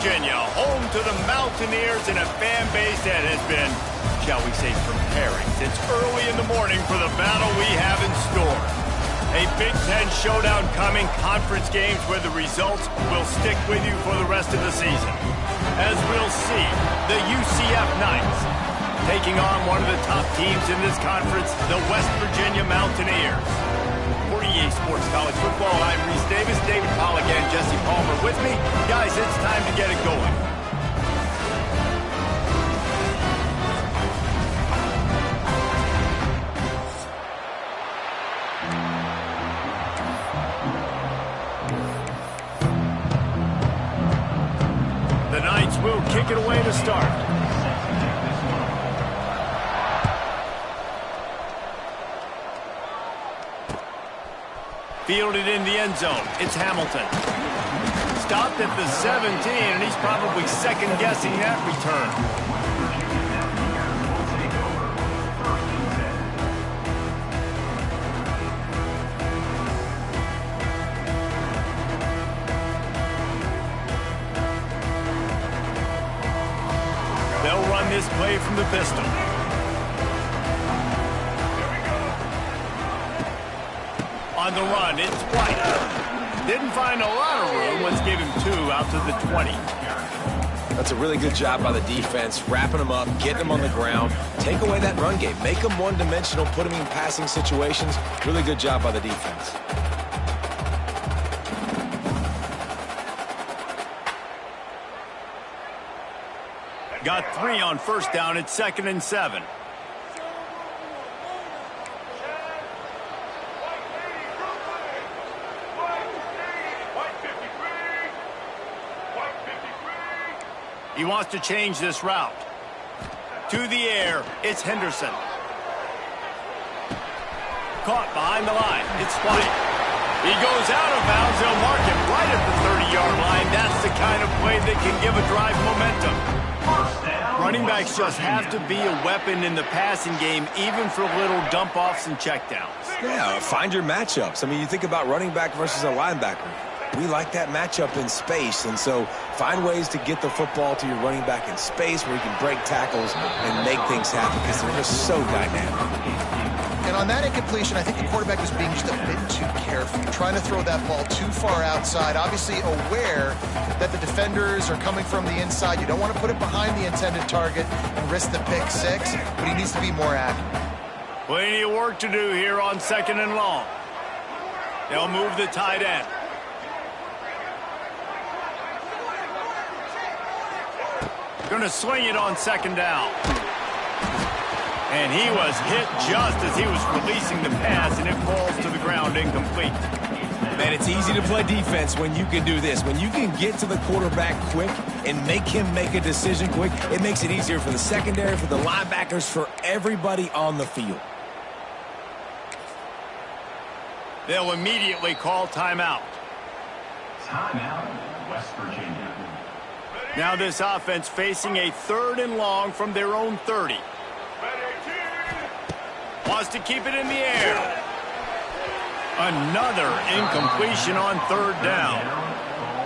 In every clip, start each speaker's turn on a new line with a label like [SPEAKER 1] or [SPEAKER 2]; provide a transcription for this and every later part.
[SPEAKER 1] Virginia, home to the Mountaineers and a fan base that has been, shall we say, preparing since early in the morning for the battle we have in store. A Big Ten showdown coming, conference games where the results will stick with you for the rest of the season. As we'll see, the UCF Knights taking on one of the top teams in this conference, the West Virginia Mountaineers. For EA Sports College Football, I'm Reese Davis, David Pollock, and Jesse Palmer with me. Guys, it's time to get it going. The Knights will kick it away to start. Fielded in the end zone. It's Hamilton. Stopped at the 17, and he's probably second-guessing that return. They'll run this play from the pistol. On the run, it's White. Didn't find a lot of room. Let's give him 2 out to the 20.
[SPEAKER 2] That's a really good job by the defense, wrapping them up, getting them on the ground. Take away that run game. Make them one-dimensional, put them in passing situations. Really good job by the defense.
[SPEAKER 1] Got 3 on first down. It's 2nd and 7. He wants to change this route. To the air, it's Henderson. Caught behind the line. It's White. He goes out of bounds. They'll mark him right at the 30-yard line. That's the kind of play that can give a drive momentum. Running backs just have to be a weapon in the passing game, even for little dump-offs and checkdowns.
[SPEAKER 2] Yeah, find your matchups. I mean, you think about running back versus a linebacker. We like that matchup in space, and so find ways to get the football to your running back in space where you can break tackles and make things happen because they're just so dynamic.
[SPEAKER 3] And on that incompletion, I think the quarterback was being just a bit too careful, trying to throw that ball too far outside, obviously aware that the defenders are coming from the inside. You don't want to put it behind the intended target and risk the pick 6, but he needs to be more accurate.
[SPEAKER 1] Plenty of work to do here on 2nd and long. They'll move the tight end. Going to sling it on 2nd down. And he was hit just as he was releasing the pass, and it falls to the ground incomplete.
[SPEAKER 2] Man, it's easy to play defense when you can do this. When you can get to the quarterback quick and make him make a decision quick, it makes it easier for the secondary, for the linebackers, for everybody on the field.
[SPEAKER 1] They'll immediately call timeout.
[SPEAKER 4] Timeout, West Virginia.
[SPEAKER 1] Now this offense facing a 3rd and long from their own 30. Wants to keep it in the air. Another incompletion on 3rd down.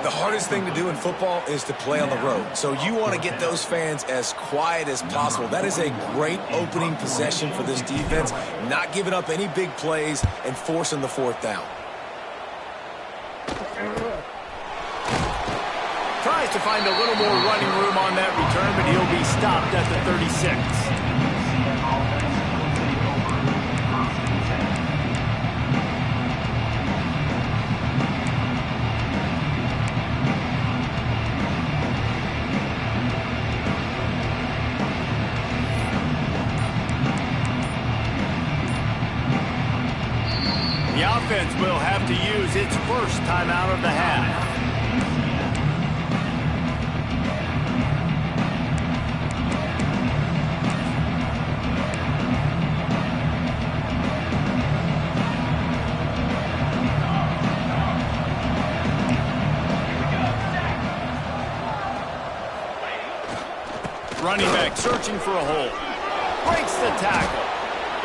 [SPEAKER 2] The hardest thing to do in football is to play on the road. So you want to get those fans as quiet as possible. That is a great opening possession for this defense. Not giving up any big plays and forcing the 4th down.
[SPEAKER 1] Tries to find a little more running room on that return, but he'll be stopped at the 36. The offense will have to use its first timeout of the half. Running back searching for a hole. Breaks the tackle.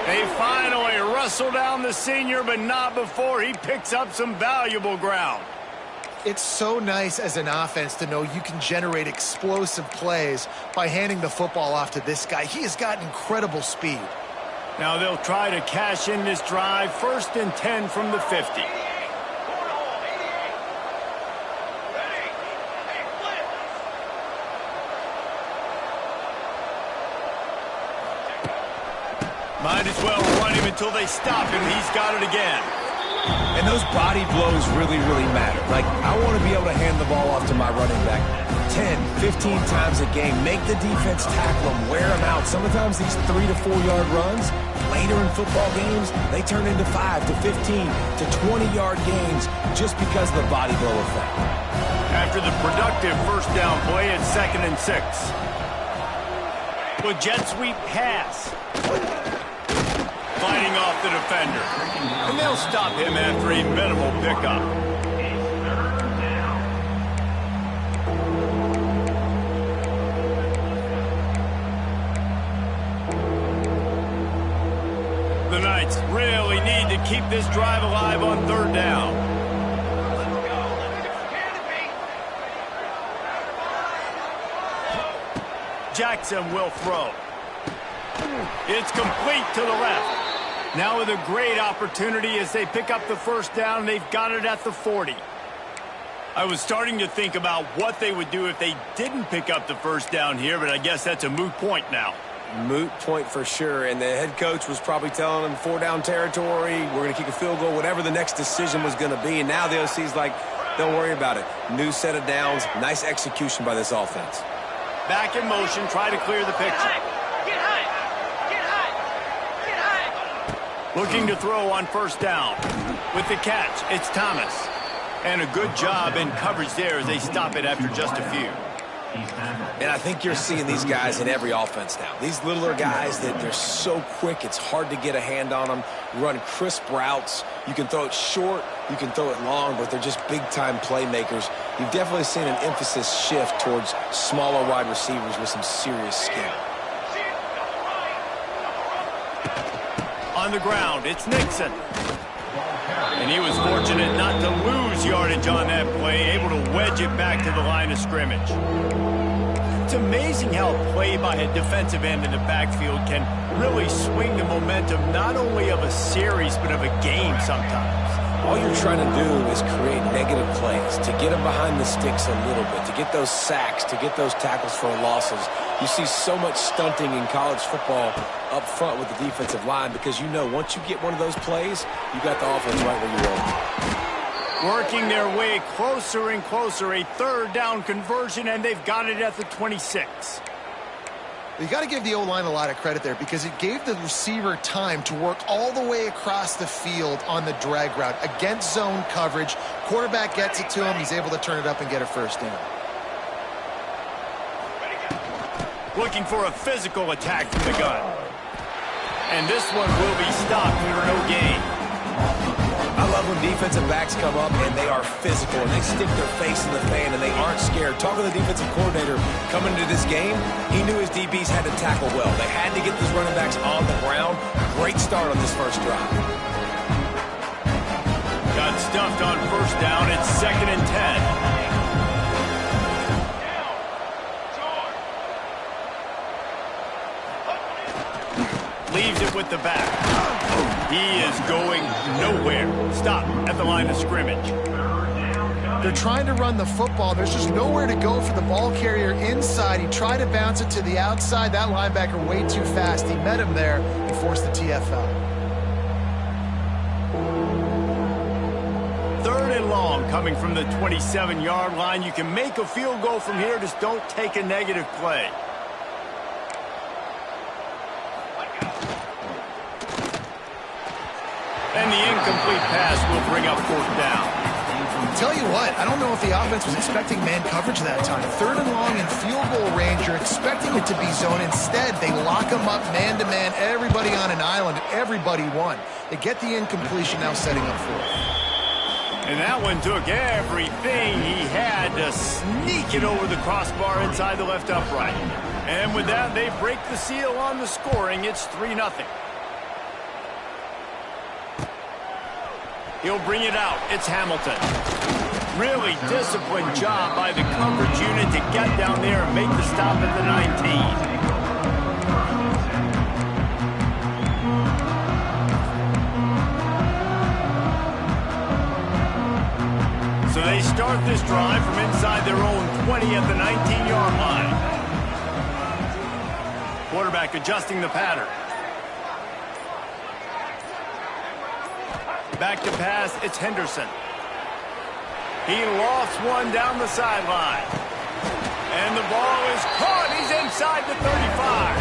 [SPEAKER 1] They finally wrestle down the senior, but not before he picks up some valuable ground.
[SPEAKER 3] It's so nice as an offense to know you can generate explosive plays by handing the football off to this guy. He has got incredible speed.
[SPEAKER 1] Now they'll try to cash in this drive. 1st and 10 from the 50. Might as well run him until they stop him. He's got it again.
[SPEAKER 2] And those body blows really, really matter. Like, I want to be able to hand the ball off to my running back 10, 15 times a game. Make the defense tackle them, wear them out. Sometimes these 3 to 4 yard runs, later in football games, they turn into 5 to 15 to 20-yard gains just because of the body blow effect.
[SPEAKER 1] After the productive 1st down play, it's 2nd and 6. With jet sweep pass. Fighting off the defender. And they'll stop him after a minimal pickup. The Knights really need to keep this drive alive on 3rd down. Jackson will throw. It's complete to the left. Now with a great opportunity as they pick up the 1st down. They've got it at the 40. I was starting to think about what they would do if they didn't pick up the 1st down here, but I guess that's a moot point now.
[SPEAKER 2] Moot point for sure, and the head coach was probably telling them 4-down territory, we're going to kick a field goal, whatever the next decision was going to be, and now the OC's like, don't worry about it. New set of downs, nice execution by this offense.
[SPEAKER 1] Back in motion, try to clear the picture. Looking to throw on 1st down. With the catch, it's Thomas. And a good job in coverage there as they stop it after just a few.
[SPEAKER 2] And I think you're seeing these guys in every offense now. These littler guys that they're so quick, it's hard to get a hand on them. Run crisp routes. You can throw it short, you can throw it long, but they're just big-time playmakers. You've definitely seen an emphasis shift towards smaller wide receivers with some serious skill.
[SPEAKER 1] On the ground, it's Nixon. And he was fortunate not to lose yardage on that play, able to wedge it back to the line of scrimmage. It's amazing how a play by a defensive end in the backfield can really swing the momentum not only of a series but of a game sometimes.
[SPEAKER 2] All you're trying to do is create negative plays, to get them behind the sticks a little bit, to get those sacks, to get those tackles for losses. You see so much stunting in college football up front with the defensive line because you know once you get one of those plays, you got the offense right where you want.
[SPEAKER 1] Working their way closer and closer, a 3rd down conversion, and they've got it at the 26.
[SPEAKER 3] You got to give the O-line a lot of credit there because it gave the receiver time to work all the way across the field on the drag route. Against zone coverage, quarterback gets it to him, he's able to turn it up and get a 1st down.
[SPEAKER 1] Looking for a physical attack from the gun. And this one will be stopped for no gain.
[SPEAKER 2] I love when defensive backs come up and they are physical and they stick their face in the fan and they aren't scared. Talking to the defensive coordinator coming into this game, he knew his DBs had to tackle well. They had to get these running backs on the ground. Great start on this 1st drive.
[SPEAKER 1] Got stuffed on 1st down. It's 2nd and 10. Leaves it with the back. He is going nowhere. Stop at the line of scrimmage.
[SPEAKER 3] They're trying to run the football. There's just nowhere to go for the ball carrier inside. He tried to bounce it to the outside. That linebacker way too fast. He met him there and forced the TFL.
[SPEAKER 1] 3rd and long coming from the 27-yard line. You can make a field goal from here. Just don't take a negative play. And the incomplete pass will bring up 4th down.
[SPEAKER 3] Tell you what, I don't know if the offense was expecting man coverage that time. 3rd and long in field goal range, you're expecting it to be zone. Instead, they lock them up man-to-man, everybody on an island, everybody won. They get the incompletion, now setting up 4th.
[SPEAKER 1] And that one took everything he had to sneak it over the crossbar inside the left upright. And with that, they break the seal on the scoring. It's 3-0. He'll bring it out. It's Hamilton. Really disciplined job by the coverage unit to get down there and make the stop at the 19. So they start this drive from inside their own 20 at the 19-yard line. Quarterback adjusting the pattern. Back to pass, it's Henderson. He lost one down the sideline. And the ball is caught. He's inside the 35.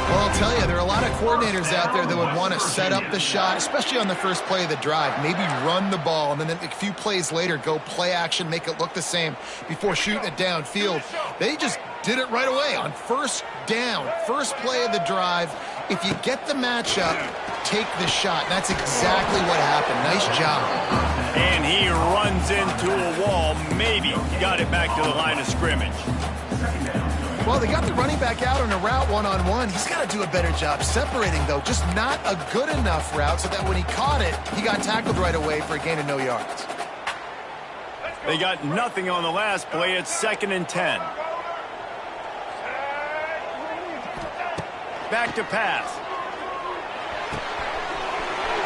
[SPEAKER 3] Well, I'll tell you, there are a lot of coordinators out there that would want to set up the shot, especially on the first play of the drive. Maybe run the ball, and then a few plays later, go play action, make it look the same before shooting it downfield. They just did it right away on first down, first play of the drive. If you get the matchup, take the shot. That's exactly what happened. Nice job.
[SPEAKER 1] And he runs into a wall. Maybe got it back to the line of scrimmage.
[SPEAKER 3] Well, they got the running back out on a route one-on-one. He's got to do a better job separating, though. Just not a good enough route so that when he caught it, he got tackled right away for a gain of no yards.
[SPEAKER 1] They got nothing on the last play. It's 2nd and 10. Back to pass.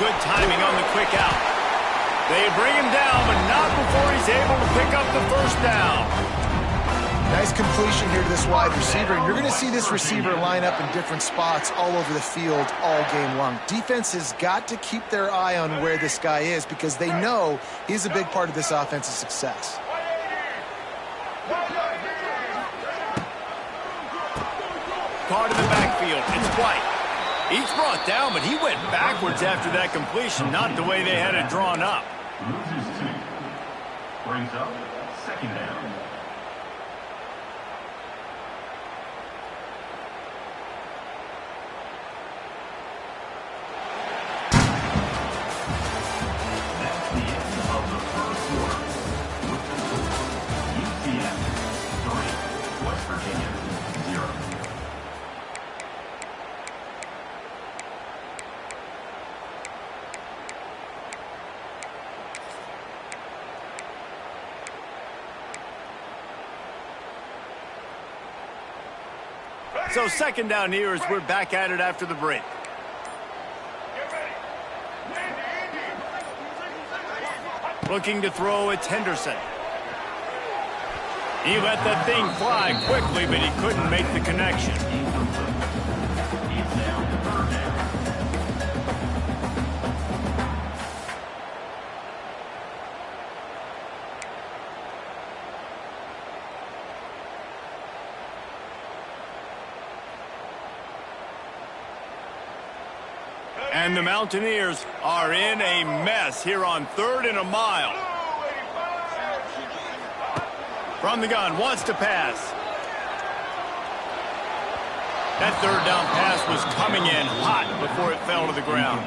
[SPEAKER 1] Good timing on the quick out. They bring him down, but not before he's able to pick up the first down.
[SPEAKER 3] Nice completion here to this wide receiver. And you're going to see this receiver line up in different spots all over the field all game long. Defense has got to keep their eye on where this guy is because they know he's a big part of this offense's success.
[SPEAKER 1] Caught in the backfield. It's White. He's brought down, but he went backwards after that completion, not the way they had it drawn up.
[SPEAKER 4] Loses 2. Brings up 2nd down. That's the end of the first quarter. With the score, UCF 3, West Virginia 0.
[SPEAKER 1] So 2nd down here as we're back at it after the break. Looking to throw, it's Henderson. He let that thing fly quickly, but he couldn't make the connection.
[SPEAKER 4] It's now 3rd down.
[SPEAKER 1] And the Mountaineers are in a mess here on 3rd and a mile. From the gun, wants to pass. That 3rd down pass was coming in hot before it fell to the ground.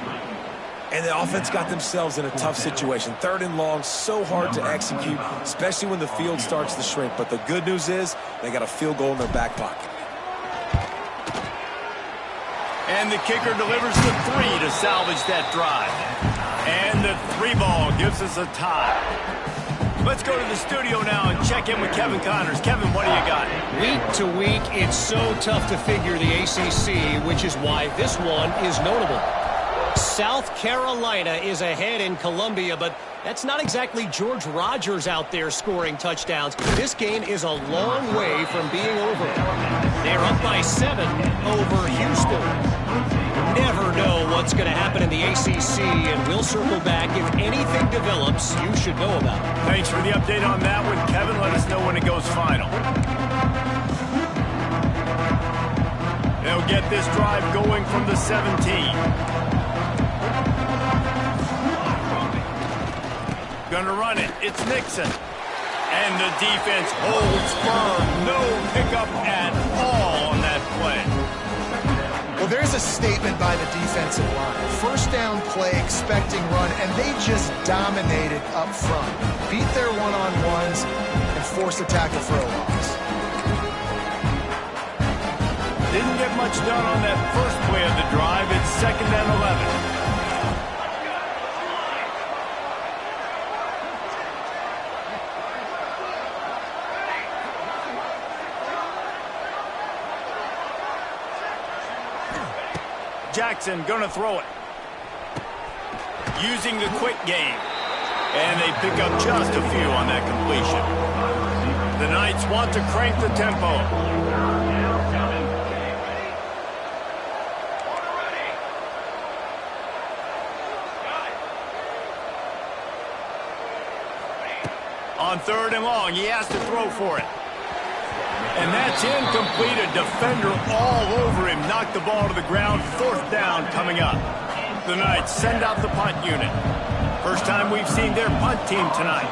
[SPEAKER 2] And the offense got themselves in a tough situation. 3rd and long, so hard to execute, especially when the field starts to shrink. But the good news is they got a field goal in their back pocket.
[SPEAKER 1] And the kicker delivers the 3 to salvage that drive. And the 3 ball gives us a tie. Let's go to the studio now and check in with Kevin Connors. Kevin, what do you got?
[SPEAKER 5] Week to week, it's so tough to figure the ACC, which is why this one is notable. South Carolina is ahead in Columbia, but that's not exactly George Rogers out there scoring touchdowns. This game is a long way from being over. They're up by 7 over Houston. Never know what's going to happen in the ACC, and we'll circle back if anything develops you should know about.
[SPEAKER 1] Thanks for the update on that one, Kevin. Let us know when it goes final. They'll get this drive going from the 17. Gonna run it. It's Nixon. And the defense holds firm. No pickup at all on that play.
[SPEAKER 3] Well, there's a statement by the defensive line. First down play, expecting run, and they just dominated up front. Beat their one-on-ones and forced a tackle for a loss.
[SPEAKER 1] Didn't get much done on that first play of the drive. It's 2nd and 11. Jackson gonna throw it. Using the quick game. And they pick up just a few on that completion. The Knights want to crank the tempo. On 3rd and long, he has to throw for it. And that's incomplete. A defender all over him. Knocked the ball to the ground. 4th down coming up. The Knights send out the punt unit. First time we've seen their punt team tonight.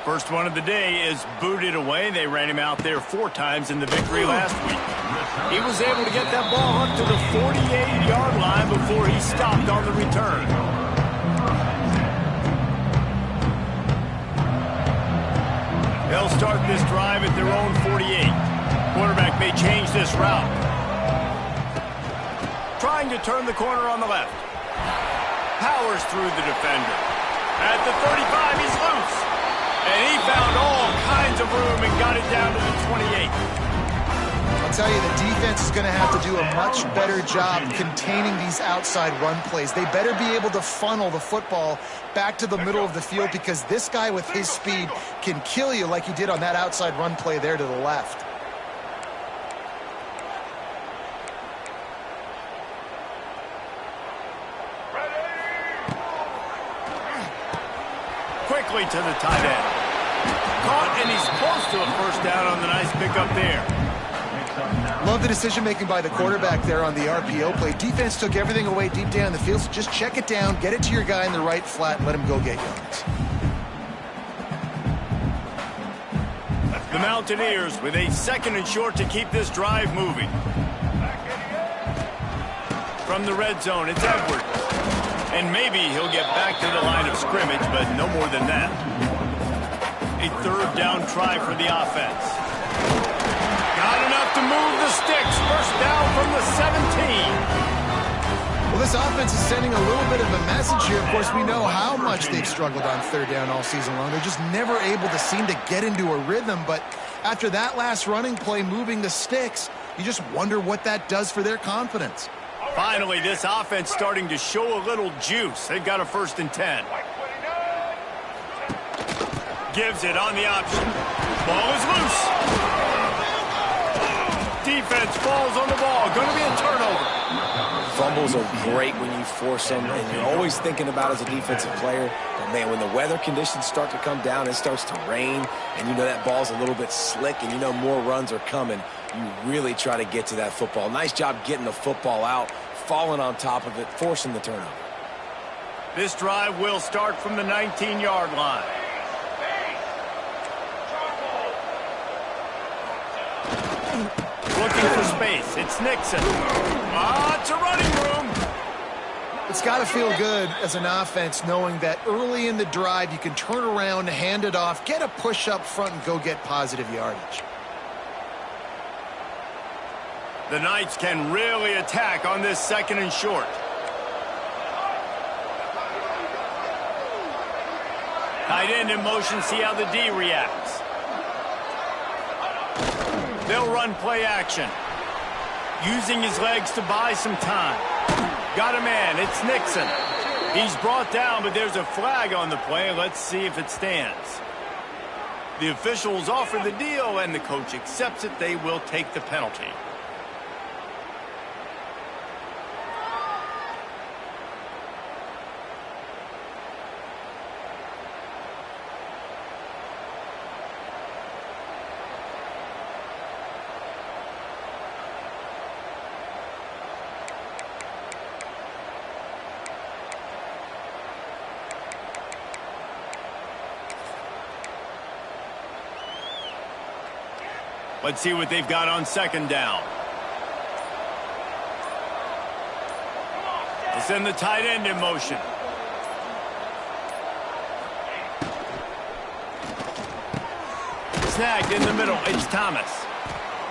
[SPEAKER 1] First one of the day is booted away. They ran him out there 4 times in the victory last week. He was able to get that ball up to the 48-yard line before he stopped on the return. They'll start this drive at their own 48. Quarterback may change this route. Trying to turn the corner on the left. Powers through the defender. At the 35, he's loose. And he found all kinds of room and got it down to the 28.
[SPEAKER 3] I'll tell you, the defense is going to have to do a much better job containing these outside run plays. They better be able to funnel the football back to the middle of the field, because this guy with his speed can kill you like he did on that outside run play there to the left.
[SPEAKER 1] Quickly to the tight end. Caught, and he's close to a first down on the nice pickup there.
[SPEAKER 3] Love the decision-making by the quarterback there on the RPO play. Defense took everything away deep down the field, so just check it down, get it to your guy in the right flat, and let him go get yards.
[SPEAKER 1] The Mountaineers with a 2nd and short to keep this drive moving. From the red zone, it's Edwards. And maybe he'll get back to the line of scrimmage, but no more than that. A 3rd down try for the offense. Got enough to move the sticks. First down from the 17.
[SPEAKER 3] Well, this offense is sending a little bit of a message here. Of course, we know how much they've struggled on 3rd down all season long. They're just never able to seem to get into a rhythm. But after that last running play, moving the sticks, you just wonder what that does for their confidence.
[SPEAKER 1] Finally, this offense starting to show a little juice. They've got a 1st and 10. Gives it on the option. Ball is loose. Defense falls on the ball. Going to be a turnover.
[SPEAKER 2] Fumbles are great when you force them, and you're always thinking about as a defensive player. But, man, when the weather conditions start to come down, it starts to rain, and you know that ball's a little bit slick, and you know more runs are coming, you really try to get to that football. Nice job getting the football out, falling on top of it, forcing the turnover.
[SPEAKER 1] This drive will start from the 19-yard line. Looking for space. It's Nixon. Lots of running room.
[SPEAKER 3] It's got to feel good as an offense knowing that early in the drive you can turn around, hand it off, get a push up front, and go get positive yardage.
[SPEAKER 1] The Knights can really attack on this 2nd and short. Tight end in motion, see how the D reacts. They'll run play action. Using his legs to buy some time. Got a man, it's Nixon. He's brought down, but there's a flag on the play. Let's see if it stands. The officials offer the deal, and the coach accepts it. They will take the penalty. Let's see what they've got on 2nd down. They send the tight end in motion. Snagged in the middle. It's Thomas.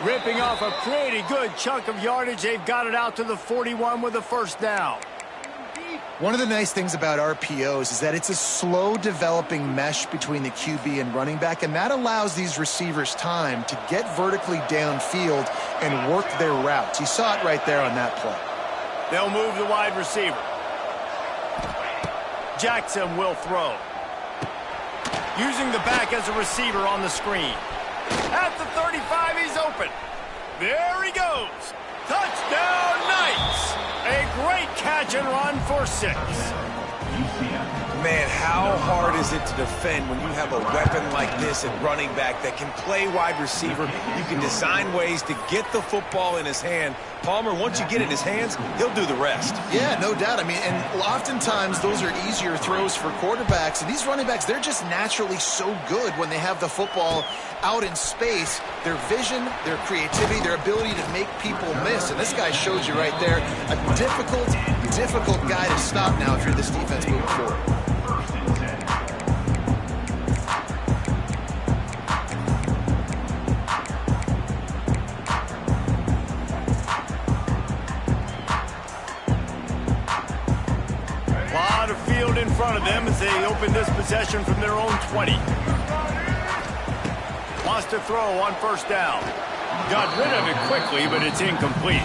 [SPEAKER 1] Ripping off a pretty good chunk of yardage. They've got it out to the 41 with a 1st down.
[SPEAKER 3] One of the nice things about RPOs is that it's a slow developing mesh between the QB and running back, and that allows these receivers time to get vertically downfield and work their routes. You saw it right there on that play.
[SPEAKER 1] They'll move the wide receiver. Jackson will throw. Using the back as a receiver on the screen. At the 35, he's open. There he goes. Touchdown, Knights. A great catch and run for 6.
[SPEAKER 2] Man, how hard is it to defend when you have a weapon like this at running back that can play wide receiver? You can design ways to get the football in his hand. Palmer, once you get it in his hands, he'll do the rest.
[SPEAKER 3] Yeah, no doubt. I mean, and oftentimes those are easier throws for quarterbacks. And these running backs, they're just naturally so good when they have the football out in space. Their vision, their creativity, their ability to make people miss. And this guy shows you right there a difficult guy to stop now if you're this defense moving forward.
[SPEAKER 1] In front of them as they open this possession from their own 20. Wants to throw on first down. Got rid of it quickly, but it's incomplete.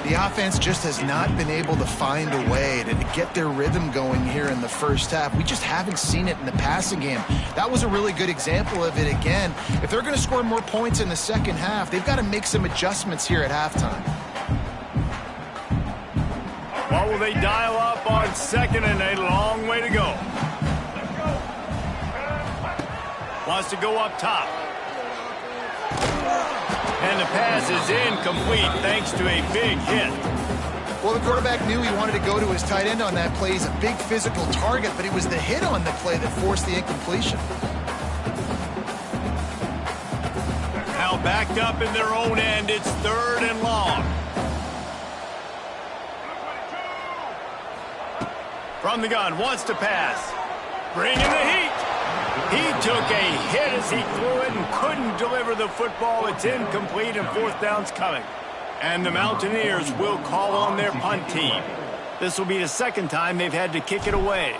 [SPEAKER 3] The offense just has not been able to find a way to get their rhythm going here in the first half. We just haven't seen it in the passing game. That was a really good example of it again. If they're going to score more points in the second half, they've got to make some adjustments here at halftime.
[SPEAKER 1] What will they dial up on second and a long way to go? Wants to go up top. And the pass is incomplete thanks to a big hit.
[SPEAKER 3] Well, the quarterback knew he wanted to go to his tight end on that play. He's a big physical target, but it was the hit on the play that forced the incompletion.
[SPEAKER 1] Now backed up in their own end, it's 3rd and long. From the gun, wants to pass. Bringing the heat. He took a hit as he threw it and couldn't deliver the football. It's incomplete and 4th down's coming. And the Mountaineers will call on their punt team. This will be the 2nd time they've had to kick it away.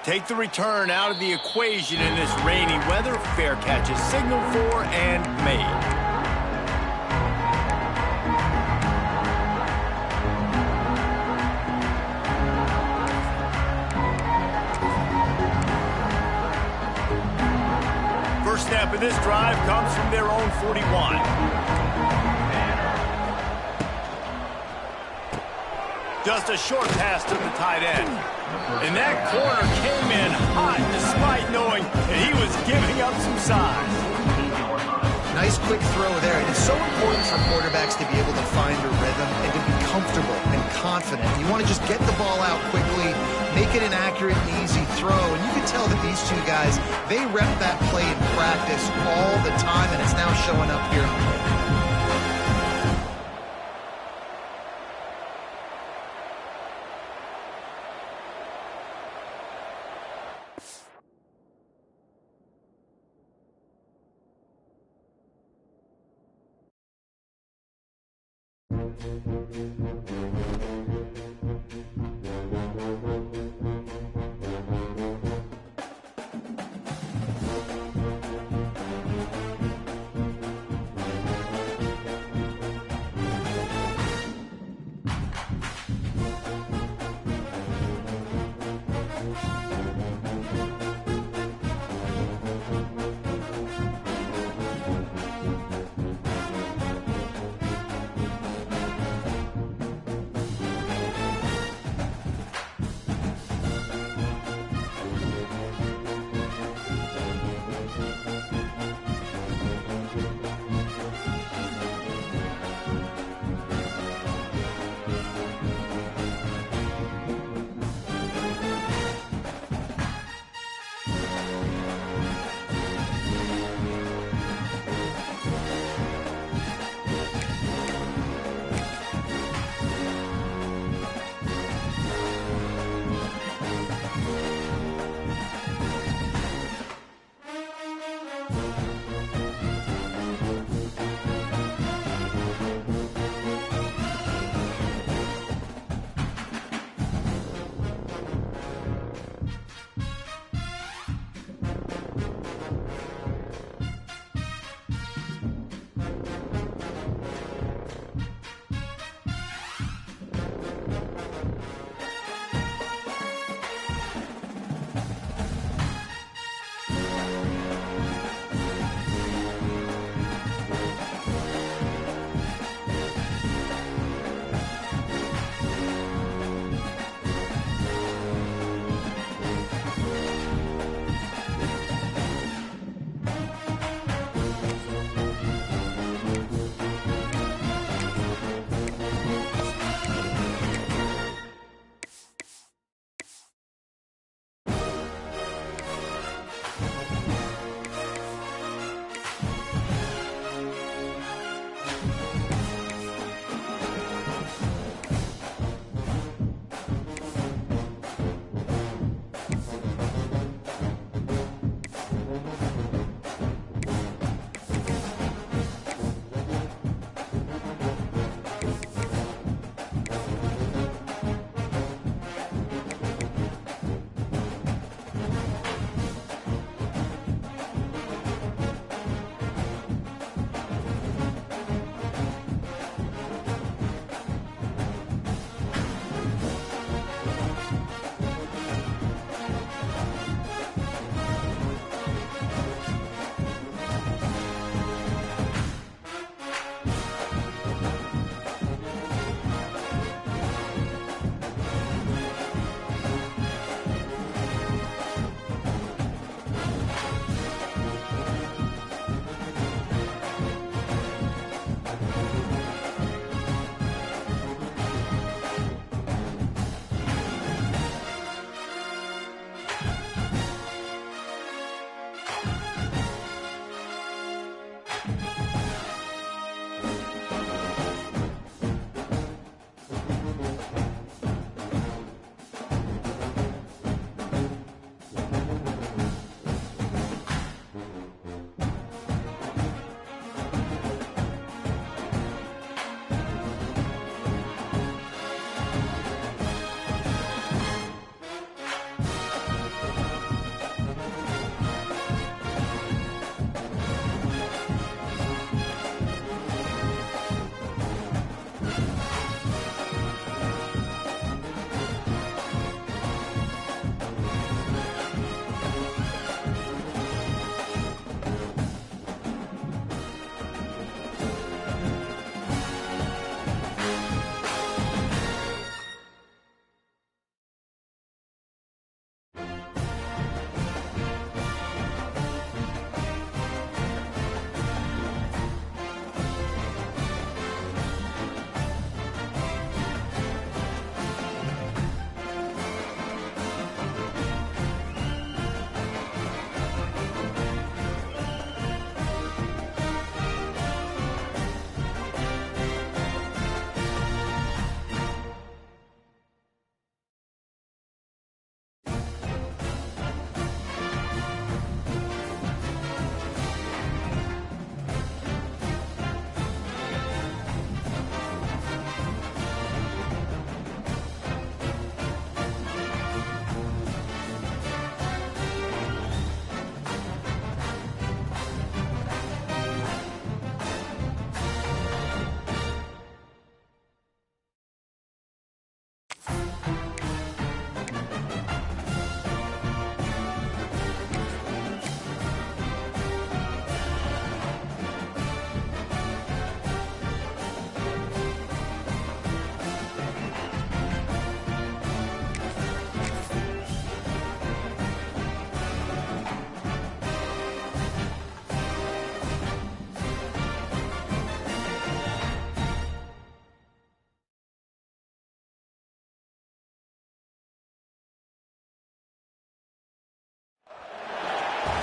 [SPEAKER 1] Take the return out of the equation in this rainy weather. Fair catch is signaled for and made. First snap of this drive comes from their own 41. Just a short pass to the tight end. And that corner came in hot despite knowing that he was giving up some size.
[SPEAKER 3] Nice quick throw there. It is so important for quarterbacks to be able to find a rhythm and to be comfortable and confident. You want to just get the ball out quickly, make it an accurate and easy throw. And you can tell that these two guys, they rep that play in practice all the time, and it's now showing up here in the play.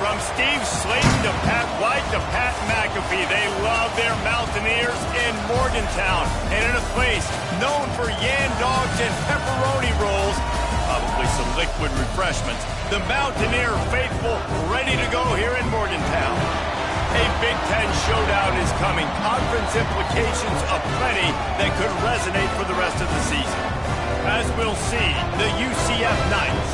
[SPEAKER 1] From Steve Slayton to Pat White to Pat McAfee, they love their Mountaineers in Morgantown. And in a place known for yan dogs and pepperoni rolls, probably some liquid refreshments, the Mountaineer faithful ready to go here in Morgantown. A Big Ten showdown is coming. Conference implications aplenty that could resonate for the rest of the season. As we'll see, the UCF Knights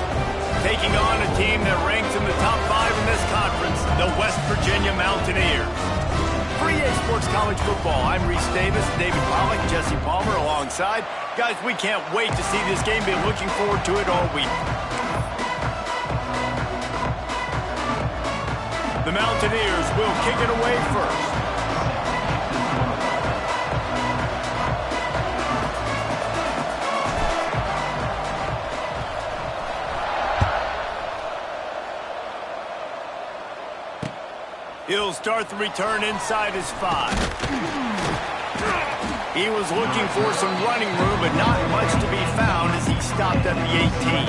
[SPEAKER 1] taking on a team that ranks in the top 5 in this conference, the West Virginia Mountaineers. For EA Sports College Football, I'm Reese Davis, David Pollack, Jesse Palmer alongside. Guys, we can't wait to see this game. Been looking forward to it all week. The Mountaineers will kick it away first. He'll start the return inside his 5. He was looking for some running room, but not much to be found as he stopped at the 18.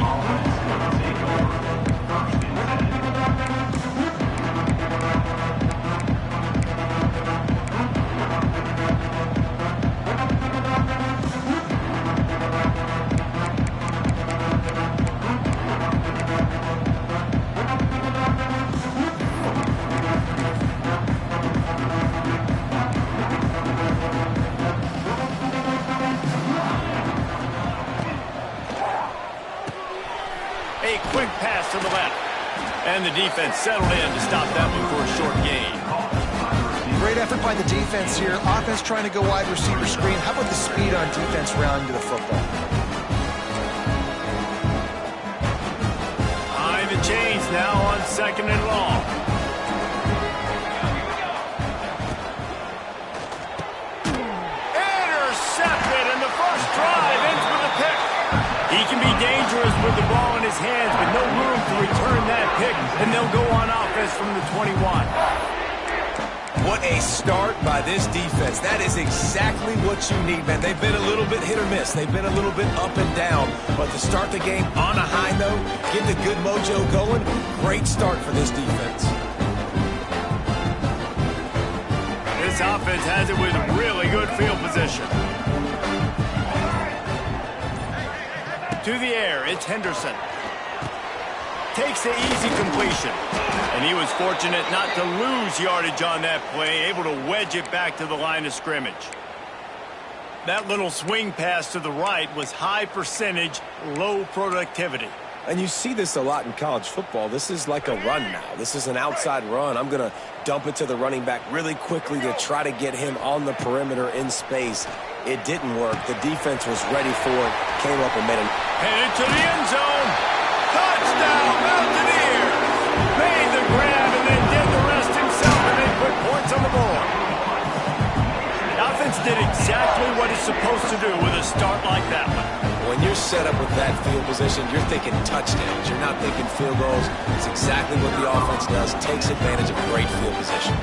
[SPEAKER 1] A quick pass to the left. And the defense settled in to stop that one for a short gain.
[SPEAKER 3] Great effort by the defense here. Offense trying to go wide receiver screen. How about the speed on defense rounding to the football?
[SPEAKER 1] High the chains now on 2nd and long. Intercepted, and the first drive ends with a pick. He can be dangerous with the ball in his hands, but no room to return that pick, and they'll go on offense from the 21.
[SPEAKER 2] What a start by this defense. That is exactly what you need, man. They've been a little bit hit or miss. They've been a little bit up and down. But to start the game on a high note, get the good mojo going, great start for this defense.
[SPEAKER 1] This offense has it with really good field position. To the air, it's Henderson. Takes the easy completion. And he was fortunate not to lose yardage on that play, able to wedge it back to the line of scrimmage. That little swing pass to the right was high percentage, low productivity.
[SPEAKER 2] And you see this a lot in college football. This is like a run now. This is an outside run. I'm going to dump it to the running back really quickly to try to get him on the perimeter in space. It didn't work. The defense was ready for it. Came up and made it.
[SPEAKER 1] Headed to the end zone. Touchdown, Mountaineers! Made the grab and then did the rest himself, and they put points on the board. The offense did exactly what it's supposed to do with a start like that one.
[SPEAKER 2] When you're set up with that field position, you're thinking touchdowns. You're not thinking field goals. It's exactly what the offense does. Takes advantage of great field position.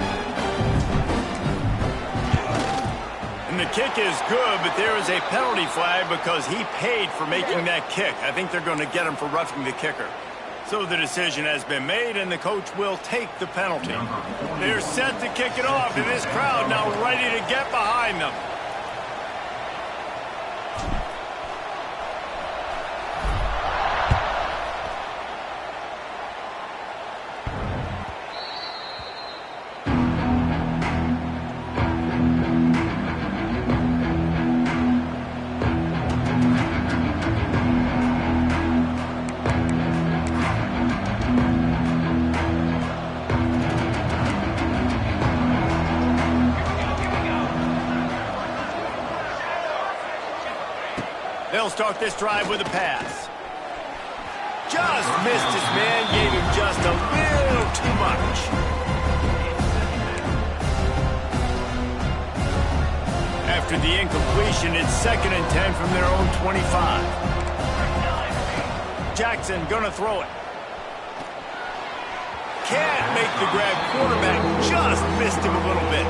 [SPEAKER 1] And the kick is good, but there is a penalty flag because he paid for making that kick. I think they're going to get him for roughing the kicker. So the decision has been made, and the coach will take the penalty. They're set to kick it off, and this crowd now ready to get behind them. They'll start this drive with a pass. Just missed his man, gave him just a little too much. After the incompletion, it's 2nd and 10 from their own 25. Jackson gonna throw it. Can't make the grab. Quarterback just missed him a little bit.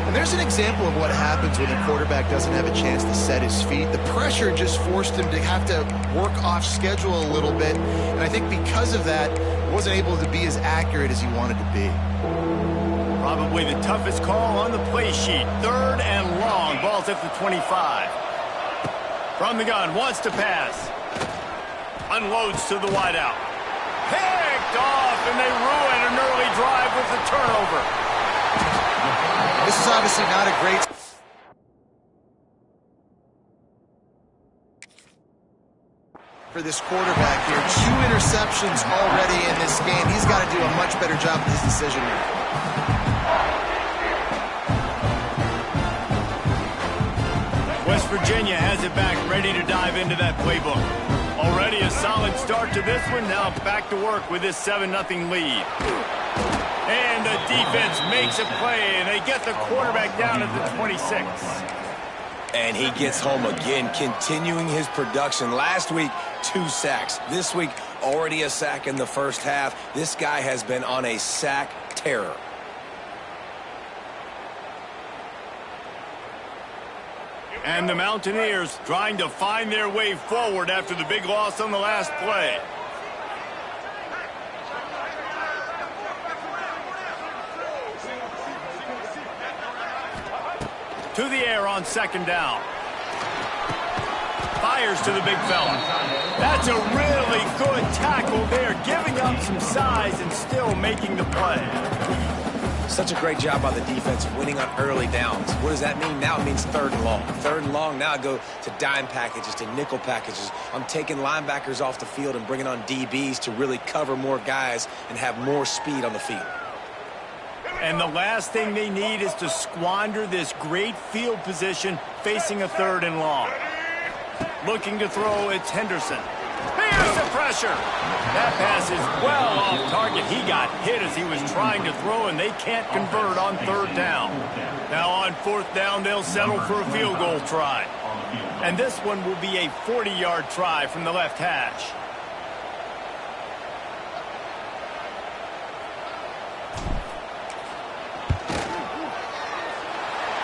[SPEAKER 3] And there's an example of what happens when the quarterback doesn't have a chance to set his feet. The pressure just forced him to have to work off schedule a little bit. And I think because of that, wasn't able to be as accurate as he wanted to be.
[SPEAKER 1] Probably the toughest call on the play sheet. 3rd and long. Ball's at the 25. From the gun, wants to pass. Unloads to the wideout. Picked off, and they ruin an early drive with the turnover.
[SPEAKER 3] This is obviously not a great... for this quarterback here. 2 interceptions already in this game. He's got to do a much better job with his decision making.
[SPEAKER 1] West Virginia has it back, ready to dive into that playbook. Already a solid start to this one. Now back to work with this 7-0 lead. And the defense makes a play, and they get the quarterback down at the 26.
[SPEAKER 2] And he gets home again, continuing his production. Last week, 2 sacks. This week, already a sack in the first half. This guy has been on a sack terror.
[SPEAKER 1] And the Mountaineers trying to find their way forward after the big loss on the last play. To the air on 2nd down. Fires to the big fella. That's a really good tackle there, giving up some size and still making the play.
[SPEAKER 2] Such a great job by the defense winning on early downs. What does that mean? Now it means 3rd and long. 3rd and long, now I go to dime packages, to nickel packages. I'm taking linebackers off the field and bringing on DBs to really cover more guys and have more speed on the field.
[SPEAKER 1] And the last thing they need is to squander this great field position facing a 3rd and long. Looking to throw, it's Henderson. Here's the pressure. That pass is well off target. He got hit as he was trying to throw, and they can't convert on 3rd down. Now on 4th down, they'll settle for a field goal try. And this one will be a 40-yard try from the left hash.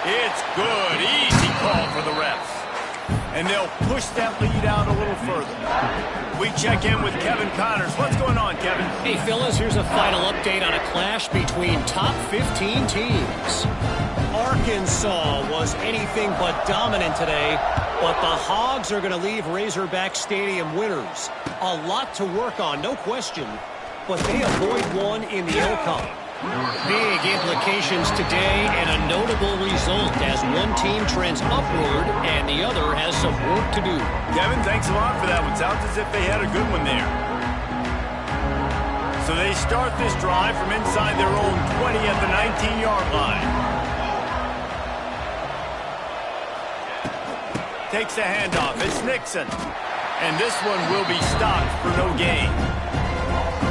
[SPEAKER 1] It's good. Easy call for the refs. And they'll push that lead out a little further. We check in with Kevin Connors. What's going on, Kevin?
[SPEAKER 5] Hey, fellas, here's a final update on a clash between top 15 teams. Arkansas was anything but dominant today, but the Hogs are going to leave Razorback Stadium winners. A lot to work on, no question, but they avoid one in the outcome. Big implications today and a notable result as one team trends upward and the other has some work to do.
[SPEAKER 1] Kevin, thanks a lot for that one. Sounds as if they had a good one there. So they start this drive from inside their own 20 at the 19-yard line. Takes a handoff. It's Nixon. And this one will be stopped for no gain.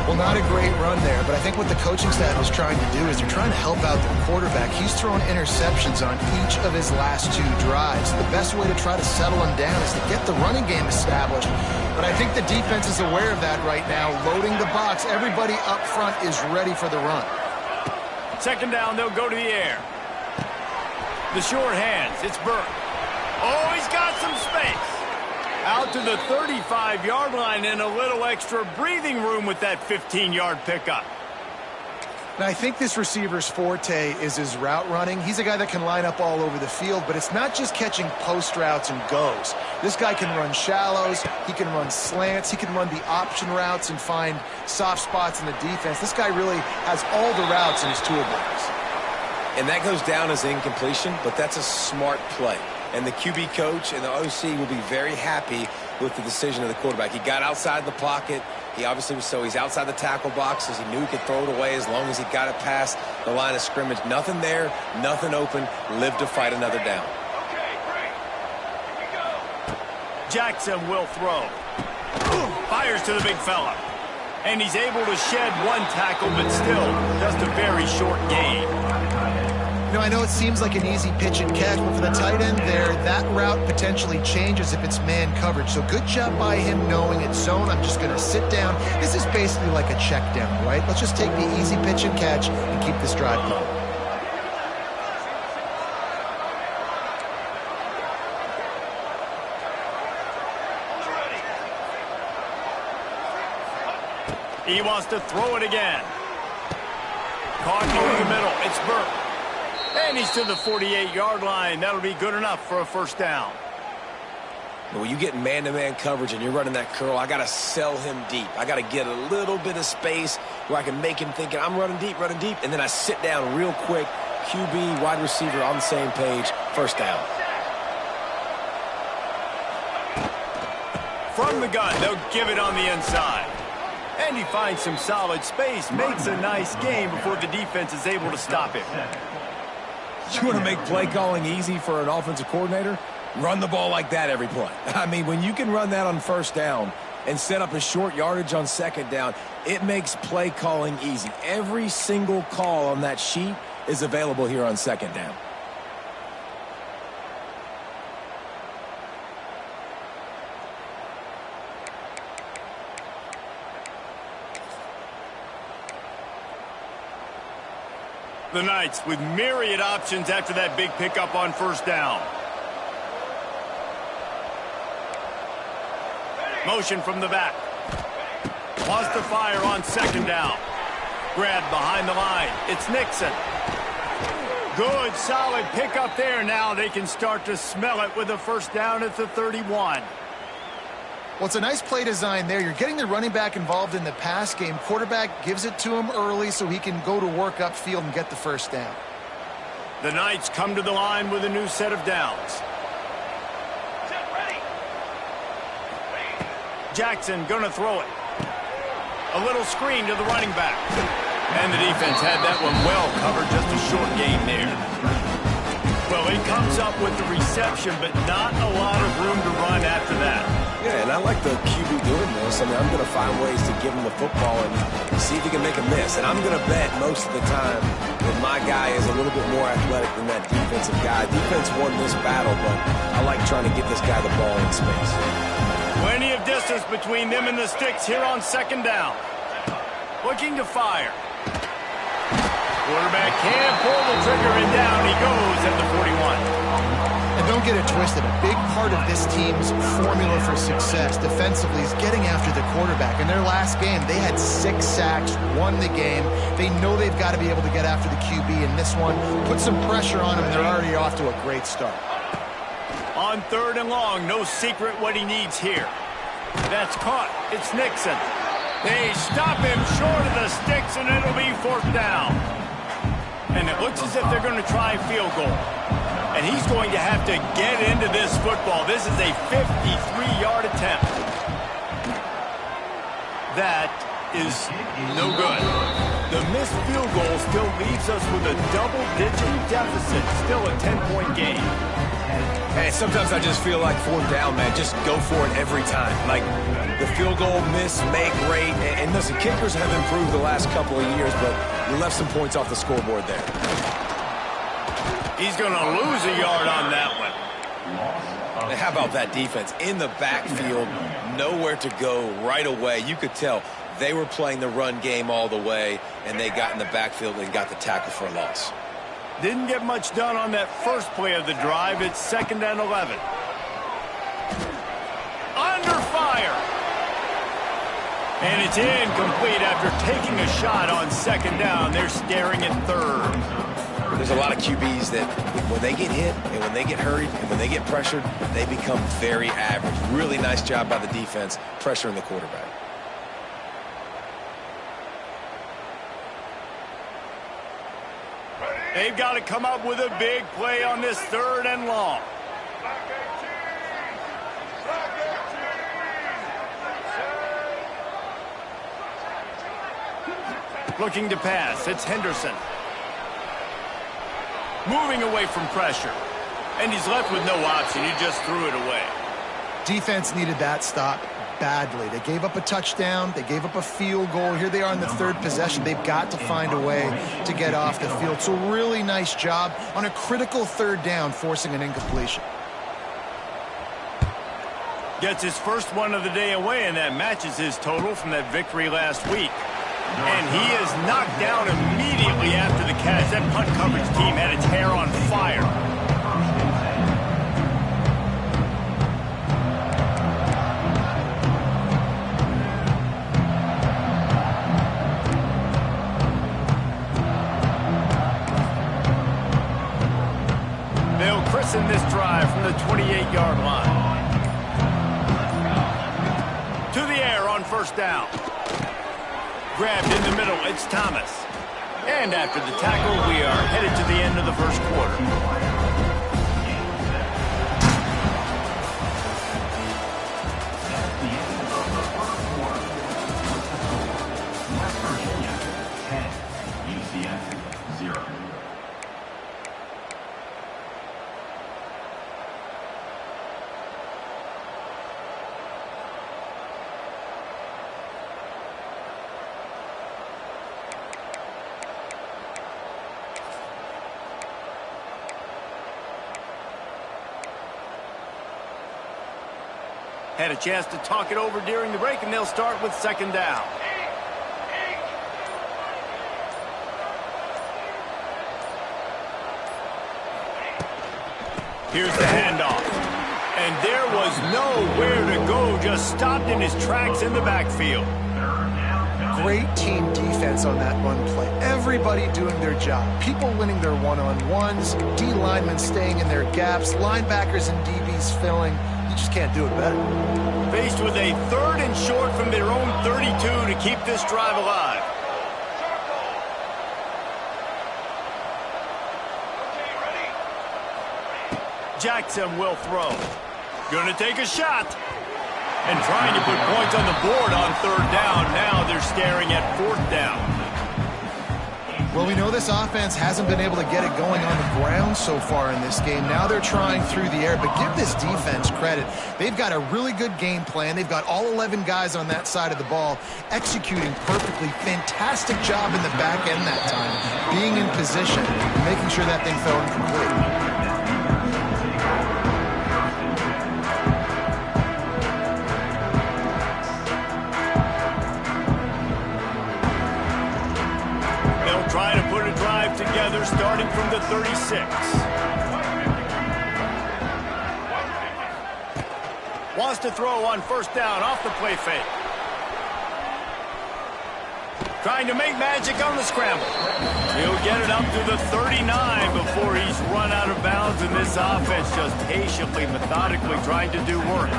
[SPEAKER 3] Well, not a great run there, but I think what the coaching staff is trying to do is they're trying to help out their quarterback. He's thrown interceptions on each of his last 2 drives. The best way to try to settle him down is to get the running game established. But I think the defense is aware of that right now, loading the box. Everybody up front is ready for the run.
[SPEAKER 1] 2nd down, they'll go to the air. The short hands, it's Burke. Oh, he's got some space. Out to the 35-yard line and a little extra breathing room with that 15-yard pickup.
[SPEAKER 3] Now, I think this receiver's forte is his route running. He's a guy that can line up all over the field, but it's not just catching post routes and goes. This guy can run shallows, he can run slants, he can run the option routes and find soft spots in the defense. This guy really has all the routes in his toolbox.
[SPEAKER 2] And that goes down as incompletion, but that's a smart play. And the QB coach and the OC will be very happy with the decision of the quarterback. He got outside the pocket. He obviously was he's outside the tackle boxes. He knew he could throw it away as long as he got it past the line of scrimmage. Nothing there, nothing open. Live to fight another down.
[SPEAKER 1] Okay, great. Here we go. Jackson will throw. Fires to the big fella. And he's able to shed one tackle, but still just a very short gain.
[SPEAKER 3] You know, I know it seems like an easy pitch and catch, but for the tight end there, that route potentially changes if it's man coverage. So good job by him knowing it's zone. I'm just going to sit down. This is basically like a check down, right? Let's just take the easy pitch and catch and keep this drive going.
[SPEAKER 1] He wants to throw it again. Caught over the middle. It's Burke. And he's to the 48-yard line. That'll be good enough for a first down.
[SPEAKER 2] When you get man-to-man coverage and you're running that curl, I got to sell him deep. I got to get a little bit of space where I can make him thinking I'm running deep, and then I sit down real quick. QB, wide receiver on the same page. First down.
[SPEAKER 1] From the gun, they'll give it on the inside. And he finds some solid space, makes a nice game before the defense is able to stop him.
[SPEAKER 2] You want to make play calling easy for an offensive coordinator? Run the ball like that every play. I mean, when you can run that on first down and set up a short yardage on second down, it makes play calling easy. Every single call on that sheet is available here on second down.
[SPEAKER 1] The Knights with myriad options after that big pickup on first down. Motion from the back. Wants to fire on second down. Grabbed behind the line. It's Nixon. Good, solid pickup there. Now they can start to smell it with a first down at the 31.
[SPEAKER 3] Well, it's a nice play design there. You're getting the running back involved in the pass game. Quarterback gives it to him early so he can go to work upfield and get the first down.
[SPEAKER 1] The Knights come to the line with a new set of downs. Jackson gonna throw it. A little screen to the running back. And the defense had that one well covered, just a short game there. Well, he comes up with the reception, but not a lot of room to run after that.
[SPEAKER 2] Yeah, and I like the QB doing this. I mean, I'm going to find ways to give him the football and see if he can make a miss. And I'm going to bet most of the time that my guy is a little bit more athletic than that defensive guy. Defense won this battle, but I like trying to get this guy the ball in space.
[SPEAKER 1] Plenty of distance between them and the sticks here on second down. Looking to fire. Quarterback can't pull the trigger, and down he goes at the 41.
[SPEAKER 3] And don't get it twisted. A big part of this team's formula for success defensively is getting after the quarterback. In their last game, they had 6 sacks, won the game. They know they've got to be able to get after the QB in this one. Put some pressure on him, and they're already off to a great start.
[SPEAKER 1] On third and long, no secret what he needs here. That's caught. It's Nixon. They stop him short of the sticks, and it'll be fourth down. And it looks as if they're going to try a field goal. And he's going to have to get into this football. This is a 53-yard attempt. That is no good. The missed field goal still leaves us with a double-digit deficit. Still a 10-point game.
[SPEAKER 2] Hey, sometimes I just feel like fourth down, man. Just go for it every time. Like the field goal, miss, make, rate. And listen, kickers have improved the last couple of years, but we left some points off the scoreboard there.
[SPEAKER 1] He's going to lose a yard on that one.
[SPEAKER 2] How about that defense? In the backfield, nowhere to go right away. You could tell they were playing the run game all the way, and they got in the backfield and got the tackle for a loss.
[SPEAKER 1] Didn't get much done on that first play of the drive. It's second and 11. Under fire. And it's incomplete after taking a shot on second down. They're staring at third.
[SPEAKER 2] There's a lot of QBs that when they get hit and when they get hurried and when they get pressured, they become very average. Really nice job by the defense pressuring the quarterback.
[SPEAKER 1] They've got to come up with a big play on this third and long. Looking to pass. It's Henderson. Moving away from pressure. And he's left with no option. He just threw it away.
[SPEAKER 3] Defense needed that stop badly. They gave up a touchdown. They gave up a field goal. Here they are in the third possession. They've got to find a way to get off the field. So really nice job on a critical third down, forcing an incompletion.
[SPEAKER 1] Gets his first one of the day away, and that matches his total from that victory last week. And he is knocked down immediately after the catch. That punt coverage team had its hair on fire. success in this drive from the 28-yard line. To the air on first down. Grabbed in the middle, it's Thomas. And after the tackle, we are headed to the end of the first quarter. Had a chance to talk it over during the break, and they'll start with second down. Here's the handoff. And there was nowhere to go, just stopped in his tracks in the backfield.
[SPEAKER 3] Great team defense on that run play. Everybody doing their job. People winning their one-on-ones, D linemen staying in their gaps, linebackers and DBs filling. You just can't do it better.
[SPEAKER 1] Faced with a 3rd and short from their own 32 to keep this drive alive. Jackson will throw. Gonna take a shot. And trying to put points on the board on 3rd down. Now they're staring at 4th down.
[SPEAKER 3] Well, we know this offense hasn't been able to get it going on the ground so far in this game. Now they're trying through the air, but give this defense credit. They've got a really good game plan. They've got all 11 guys on that side of the ball executing perfectly. Fantastic job in the back end that time, being in position, and making sure that thing fell incomplete.
[SPEAKER 1] Try to put a drive together starting from the 36. Wants to throw on first down off the play fake. Trying to make magic on the scramble. He'll get it up to the 39 before he's run out of bounds, and this offense just patiently, methodically trying to do work.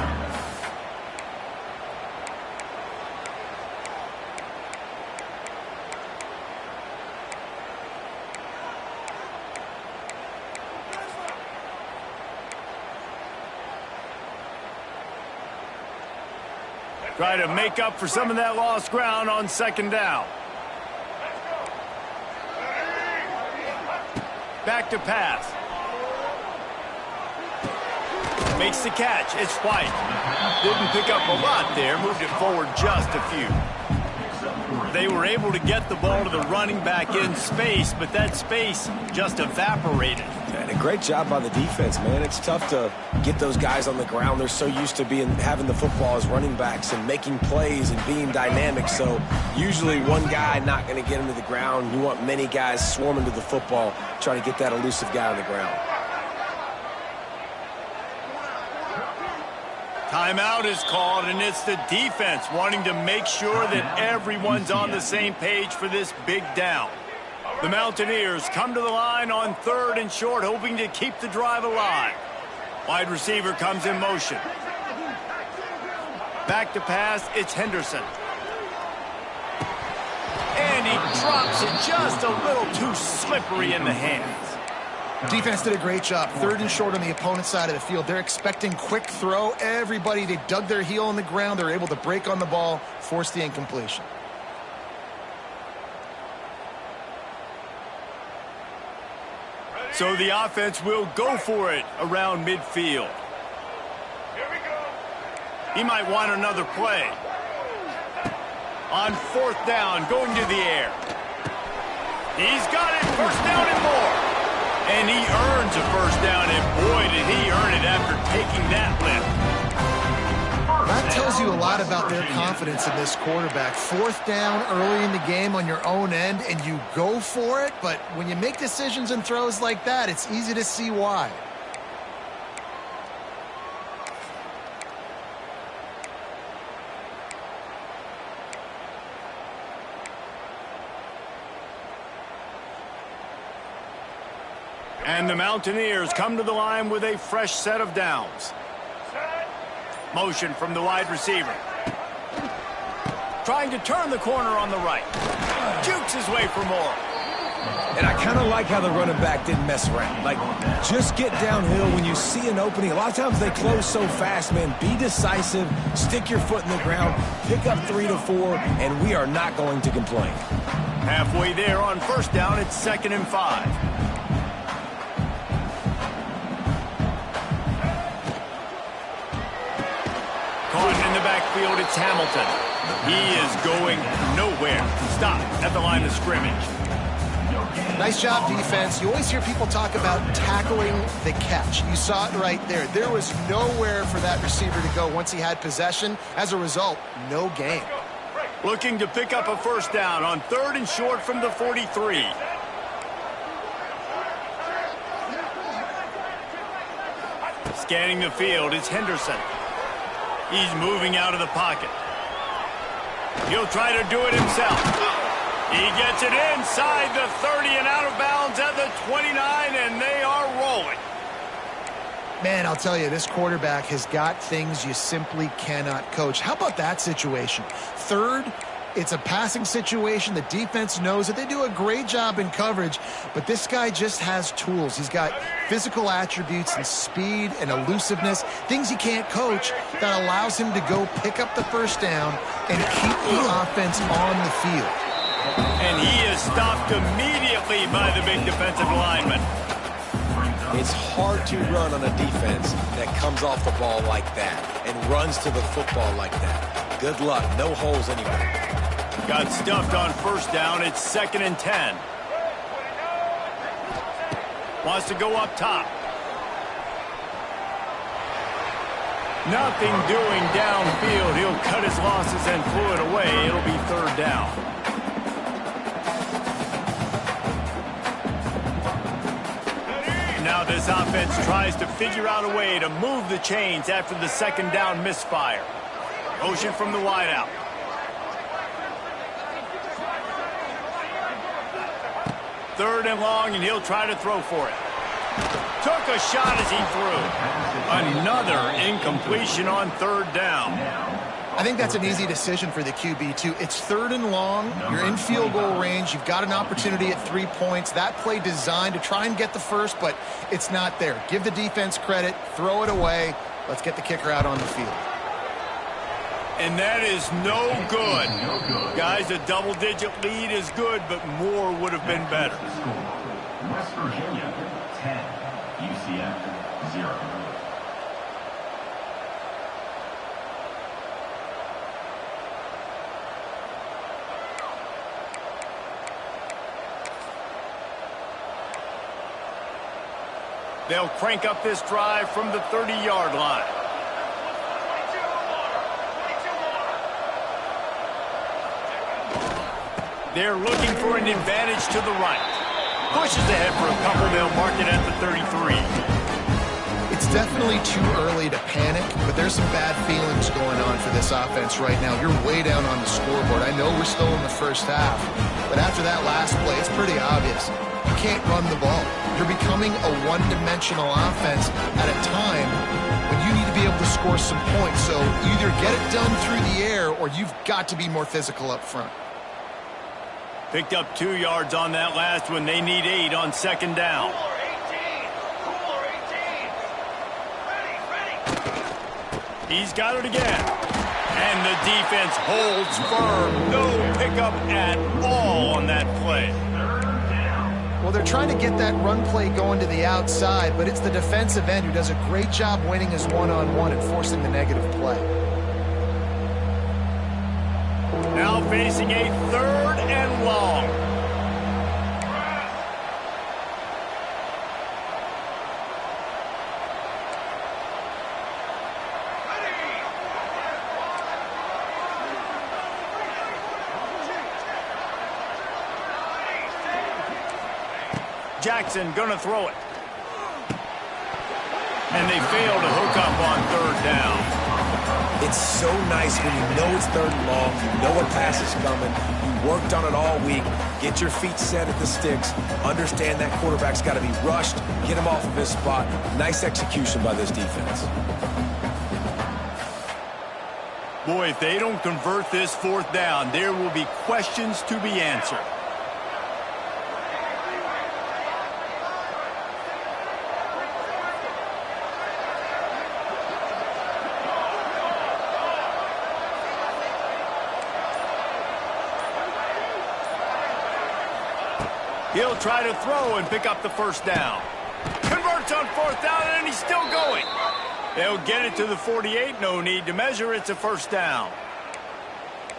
[SPEAKER 1] Try to make up for some of that lost ground on second down. Back to pass. Makes the catch. It's White. Didn't pick up a lot there. Moved it forward just a few. They were able to get the ball to the running back in space, but that space just evaporated.
[SPEAKER 2] And a great job by the defense, man. It's tough to get those guys on the ground. They're so used to having the football as running backs and making plays and being dynamic. So usually one guy not going to get him to the ground. You want many guys swarming to the football, trying to get that elusive guy on the ground.
[SPEAKER 1] Timeout is called, and it's the defense wanting to make sure that everyone's on the same page for this big down. The Mountaineers come to the line on 3rd and short, hoping to keep the drive alive. Wide receiver comes in motion. Back to pass, it's Henderson. And he drops it just a little too slippery in the hands.
[SPEAKER 3] Defense did a great job. 3rd and short on the opponent's side of the field. They're expecting quick throw. Everybody, they dug their heel on the ground. They're able to break on the ball, force the incompletion.
[SPEAKER 1] So the offense will go for it around midfield. He might want another play. On 4th down, going to the air. He's got it, 1st down and more. And he earns a 1st down, and boy, did he earn it after taking that lift.
[SPEAKER 3] That tells you a lot about their confidence in this quarterback. 4th down early in the game on your own end, and you go for it. But when you make decisions and throws like that, it's easy to see why.
[SPEAKER 1] And the Mountaineers come to the line with a fresh set of downs. Motion from the wide receiver. Trying to turn the corner on the right. Jukes his way for more.
[SPEAKER 2] And I kind of like how the running back didn't mess around. Like, just get downhill when you see an opening. A lot of times they close so fast, man. Be decisive, stick your foot in the ground, pick up 3 to 4, and we are not going to complain.
[SPEAKER 1] Halfway there on first down, it's 2nd and 5. Caught in the backfield, it's Hamilton. He is going nowhere. Stop at the line of scrimmage.
[SPEAKER 3] Nice job, defense. You always hear people talk about tackling the catch. You saw it right there. There was nowhere for that receiver to go once he had possession. As a result, no gain.
[SPEAKER 1] Looking to pick up a first down on 3rd and short from the 43. Scanning the field, it's Henderson. He's moving out of the pocket. He'll try to do it himself. He gets it inside the 30 and out of bounds at the 29, and they are rolling.
[SPEAKER 3] Man, I'll tell you, this quarterback has got things you simply cannot coach. How about that situation? 3rd, it's a passing situation. The defense knows that they do a great job in coverage, but this guy just has tools. He's got physical attributes and speed and elusiveness, things he can't coach, that allows him to go pick up the first down and keep the offense on the field.
[SPEAKER 1] And he is stopped immediately by the big defensive lineman.
[SPEAKER 2] It's hard to run on a defense that comes off the ball like that and runs to the football like that. Good luck. No holes anywhere.
[SPEAKER 1] Got stuffed on first down. It's 2nd and 10. Wants to go up top. Nothing doing downfield. He'll cut his losses and pull it away. It'll be 3rd down. Now this offense tries to figure out a way to move the chains after the 2nd down misfire. Motion from the wideout. Third and long, and he'll try to throw for it. Took a shot as he threw. Another incompletion on 3rd down.
[SPEAKER 3] I think that's an easy decision for the QB, too. It's 3rd and long. You're in field goal range. You've got an opportunity at 3 points. That play designed to try and get the first, but it's not there. Give the defense credit. Throw it away. Let's get the kicker out on the field.
[SPEAKER 1] And that is no good. Guys, a double-digit lead is good, but more would have been better.
[SPEAKER 4] West Virginia, 10. UCF, 0.
[SPEAKER 1] They'll crank up this drive from the 30-yard line. They're looking for an advantage to the right. Pushes ahead for a couple. They'll mark it at the 33.
[SPEAKER 3] It's definitely too early to panic, but there's some bad feelings going on for this offense right now. You're way down on the scoreboard. I know we're still in the first half, but after that last play, it's pretty obvious. You can't run the ball. You're becoming a one-dimensional offense at a time when you need to be able to score some points. So either get it done through the air or you've got to be more physical up front.
[SPEAKER 1] Picked up 2 yards on that last one. They need 8 on 2nd down. He's got it again. And the defense holds firm. No pickup at all on that play.
[SPEAKER 3] Well, they're trying to get that run play going to the outside, but it's the defensive end who does a great job winning his one-on-one and forcing the negative play.
[SPEAKER 1] Now facing a 3rd and long. Jackson gonna throw it. And they fail to hook up on 3rd down.
[SPEAKER 2] It's so nice when you know it's 3rd and long, you know a pass is coming, you worked on it all week, get your feet set at the sticks, understand that quarterback's got to be rushed, get him off of his spot. Nice execution by this defense.
[SPEAKER 1] Boy, if they don't convert this 4th down, there will be questions to be answered. He'll try to throw and pick up the 1st down. Converts on 4th down, and he's still going. They'll get it to the 48. No need to measure. It's a 1st down.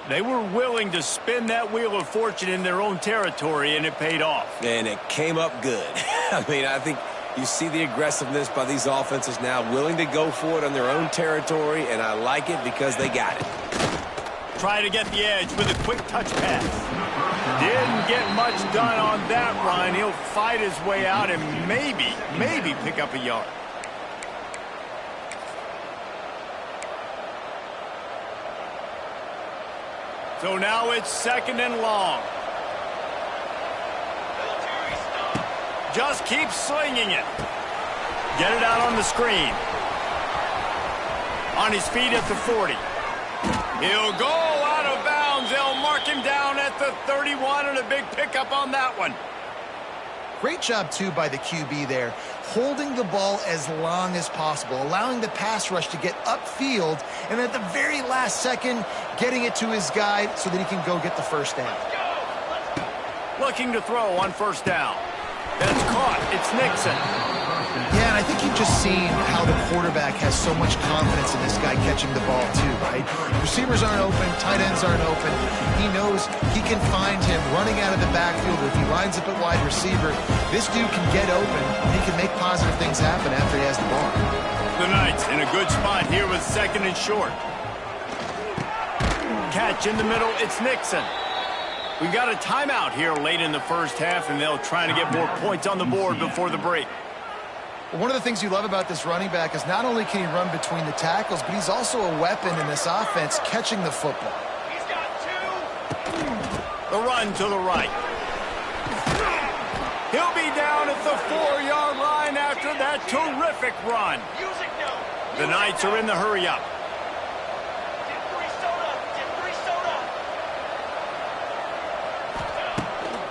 [SPEAKER 1] They were willing to spin that wheel of fortune in their own territory, and it paid off.
[SPEAKER 2] And it came up good. I mean, I think you see the aggressiveness by these offenses now, willing to go for it on their own territory, and I like it because they got it.
[SPEAKER 1] Try to get the edge with a quick touch pass. Didn't get much done on that run. He'll fight his way out and maybe pick up a yard. So now it's 2nd and long. Just keep slinging it. Get it out on the screen. On his feet at the 40. He'll go out of bounds. They'll mark him down at the 31, and a big pickup on that one.
[SPEAKER 3] Great job, too, by the QB there, holding the ball as long as possible, allowing the pass rush to get upfield, and at the very last second, getting it to his guy so that he can go get the 1st down.
[SPEAKER 1] Looking to throw on 1st down. That's caught. It's Nixon.
[SPEAKER 3] Yeah, and I think you've just seen how the quarterback has so much confidence in this guy catching the ball, too, right? Receivers aren't open, tight ends aren't open. He knows he can find him running out of the backfield, or if he lines up at wide receiver, this dude can get open, and he can make positive things happen after he has the ball.
[SPEAKER 1] The Knights in a good spot here with 2nd and short. Catch in the middle, it's Nixon. We've got a timeout here late in the 1st half, and they'll try to get more points on the board before the break.
[SPEAKER 3] One of the things you love about this running back is not only can he run between the tackles, but he's also a weapon in this offense catching the football.
[SPEAKER 1] He's got 2. The run to the right. He'll be down at the 4-yard line after that terrific run. The Knights are in the hurry-up.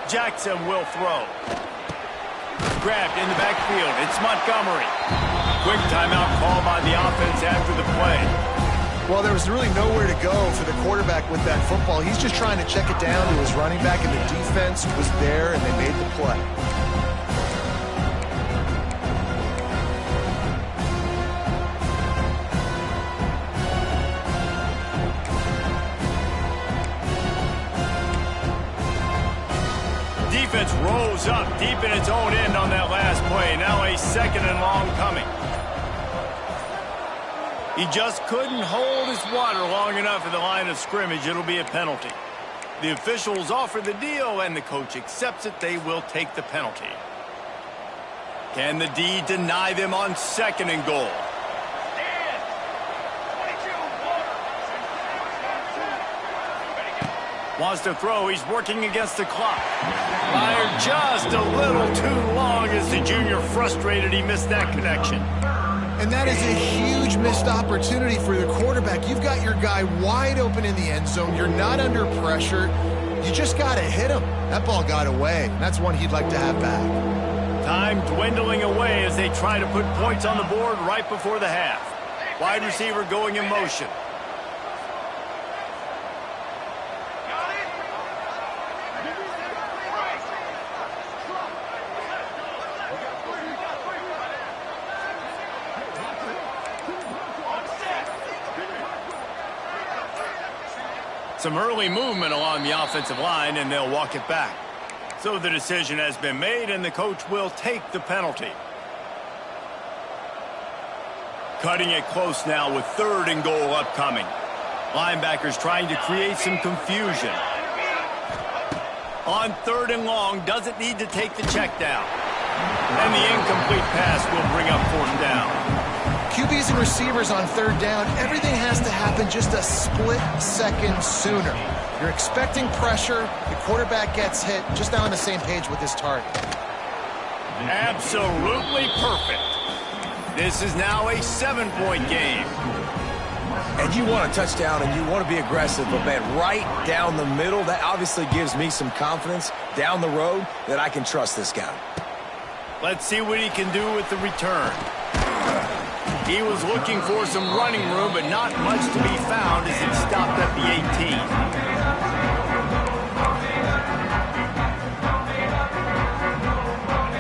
[SPEAKER 1] Jackson will throw. Grabbed in the backfield. It's Montgomery. Quick timeout call by the offense after the play.
[SPEAKER 3] Well, there was really nowhere to go for the quarterback with that football. He's just trying to check it down to his running back, and the defense was there, and they made the play.
[SPEAKER 1] Defense rolls up deep in its own end on that last play. Now a 2nd and long coming. He just couldn't hold his water long enough at the line of scrimmage. It'll be a penalty. The officials offer the deal, and the coach accepts it. They will take the penalty. Can the D deny them on 2nd and goal? Wants to throw. He's working against the clock. Fired just a little too long as the junior frustrated. He missed that connection.
[SPEAKER 3] And that is a huge missed opportunity for the quarterback. You've got your guy wide open in the end zone. You're not under pressure. You just got to hit him. That ball got away. That's one he'd like to have back.
[SPEAKER 1] Time dwindling away as they try to put points on the board right before the half. Wide receiver going in motion. Some early movement along the offensive line, and they'll walk it back. So the decision has been made, and the coach will take the penalty. Cutting it close now with 3rd and goal upcoming. Linebackers trying to create some confusion. On 3rd and long, doesn't need to take the check down. And the incomplete pass will bring up 4th down.
[SPEAKER 3] QBs and receivers on third down, everything has to happen just a split second sooner. You're expecting pressure, the quarterback gets hit, just now on the same page with his target.
[SPEAKER 1] Absolutely perfect. This is now a 7-point game.
[SPEAKER 2] And you want a touchdown and you want to be aggressive, but man, right down the middle, that obviously gives me some confidence down the road that I can trust this guy.
[SPEAKER 1] Let's see what he can do with the return. He was looking for some running room, but not much to be found as he stopped at the 18.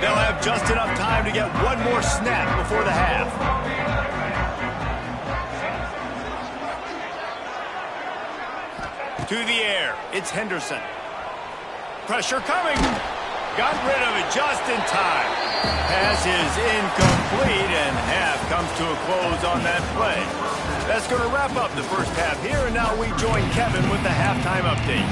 [SPEAKER 1] They'll have just enough time to get one more snap before the half. To the air, it's Henderson. Pressure coming. Got rid of it just in time. Pass is incomplete, and half comes to a close on that play. That's going to wrap up the first half here, and now we join Kevin with the halftime update.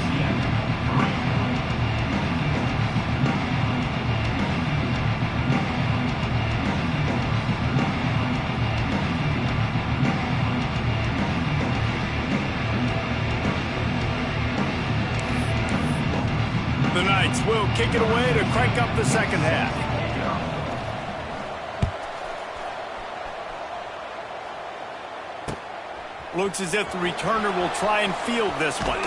[SPEAKER 1] The Knights will kick it away to crank up the second half. Looks as if the returner will try and field this one.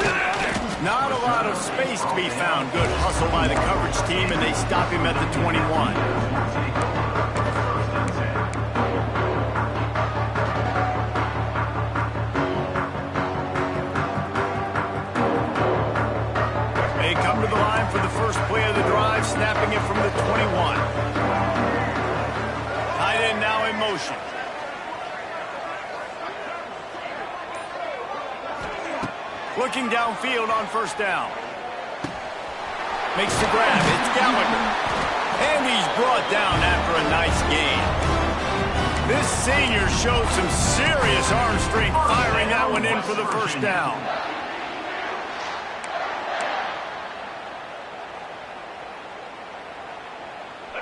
[SPEAKER 1] Not a lot of space to be found. Good hustle by the coverage team, and they stop him at the 21. To the line for the first play of the drive, snapping it from the 21. Tight end now in motion. Looking downfield on first down. Makes the grab. It's Gallagher. And he's brought down after a nice gain. This senior showed some serious arm strength firing that one in for the first down.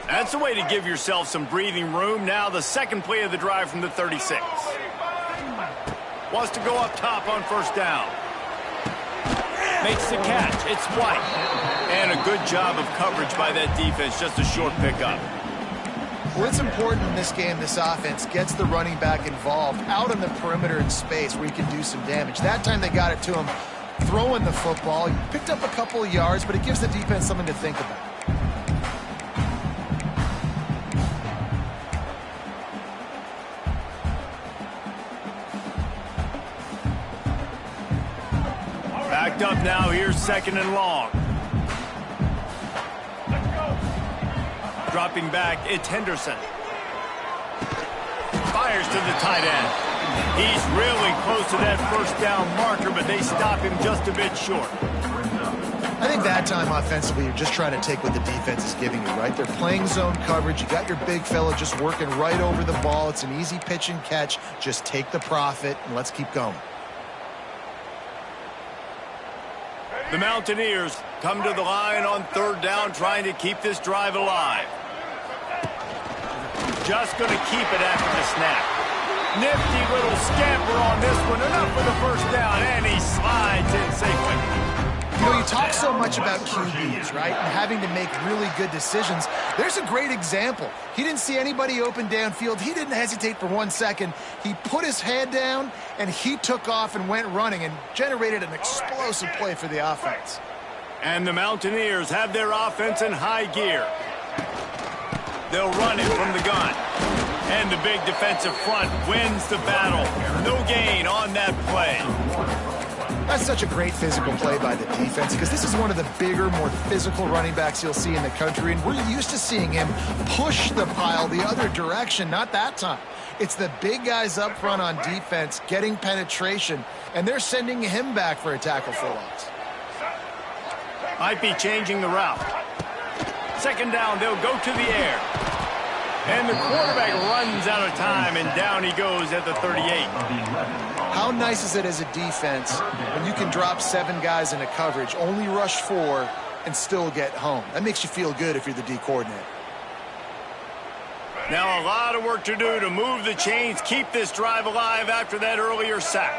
[SPEAKER 1] That's the way to give yourself some breathing room. Now the second play of the drive from the 36. Wants to go up top on first down. Makes the catch. It's White. And a good job of coverage by that defense. Just a short pickup.
[SPEAKER 3] Well, it's important in this game, this offense gets the running back involved out on the perimeter in space where he can do some damage. That time they got it to him throwing the football. He picked up a couple of yards, but it gives the defense something to think about. Backed up now, here's second and long. Dropping back, it's Henderson. Fires to the tight end. He's really close to that first down marker, but they stop him just a bit short. I think that time offensively, you're just trying to take what the defense is giving you, right? They're playing zone coverage. You got your big fella just working right over the ball. It's an easy pitch and catch. Just take the profit, and let's keep going. The Mountaineers come to the line on third down, trying to keep this drive alive. Just going to keep it after the snap. Nifty little scamper on this one. Enough for the first down, and he slides in safely. You know, you talk so much about QBs, right, and having to make really good decisions. There's a great example. He didn't see anybody open downfield. He didn't hesitate for 1 second. He put his head down, and he took off and went running and generated an explosive play for the offense. And the Mountaineers have their offense in high gear. They'll run it from the gun. And the big defensive front wins the battle. No gain on that play. That's such a great physical play by the defense because this is one of the bigger, more physical running backs you'll see in the country, and we're used to seeing him push the pile the other direction. Not that time. It's the big guys up front on defense getting penetration, and they're sending him back for a tackle for loss. Might be changing the route. Second down, they'll go to the air. And the quarterback runs out of time, and down he goes at the 38. How nice is it as a defense when you can drop 7 guys into coverage, only rush 4, and still get home? That makes you feel good if you're the D coordinator.
[SPEAKER 1] Now a lot of work to do to move the chains, keep this drive alive after that earlier sack.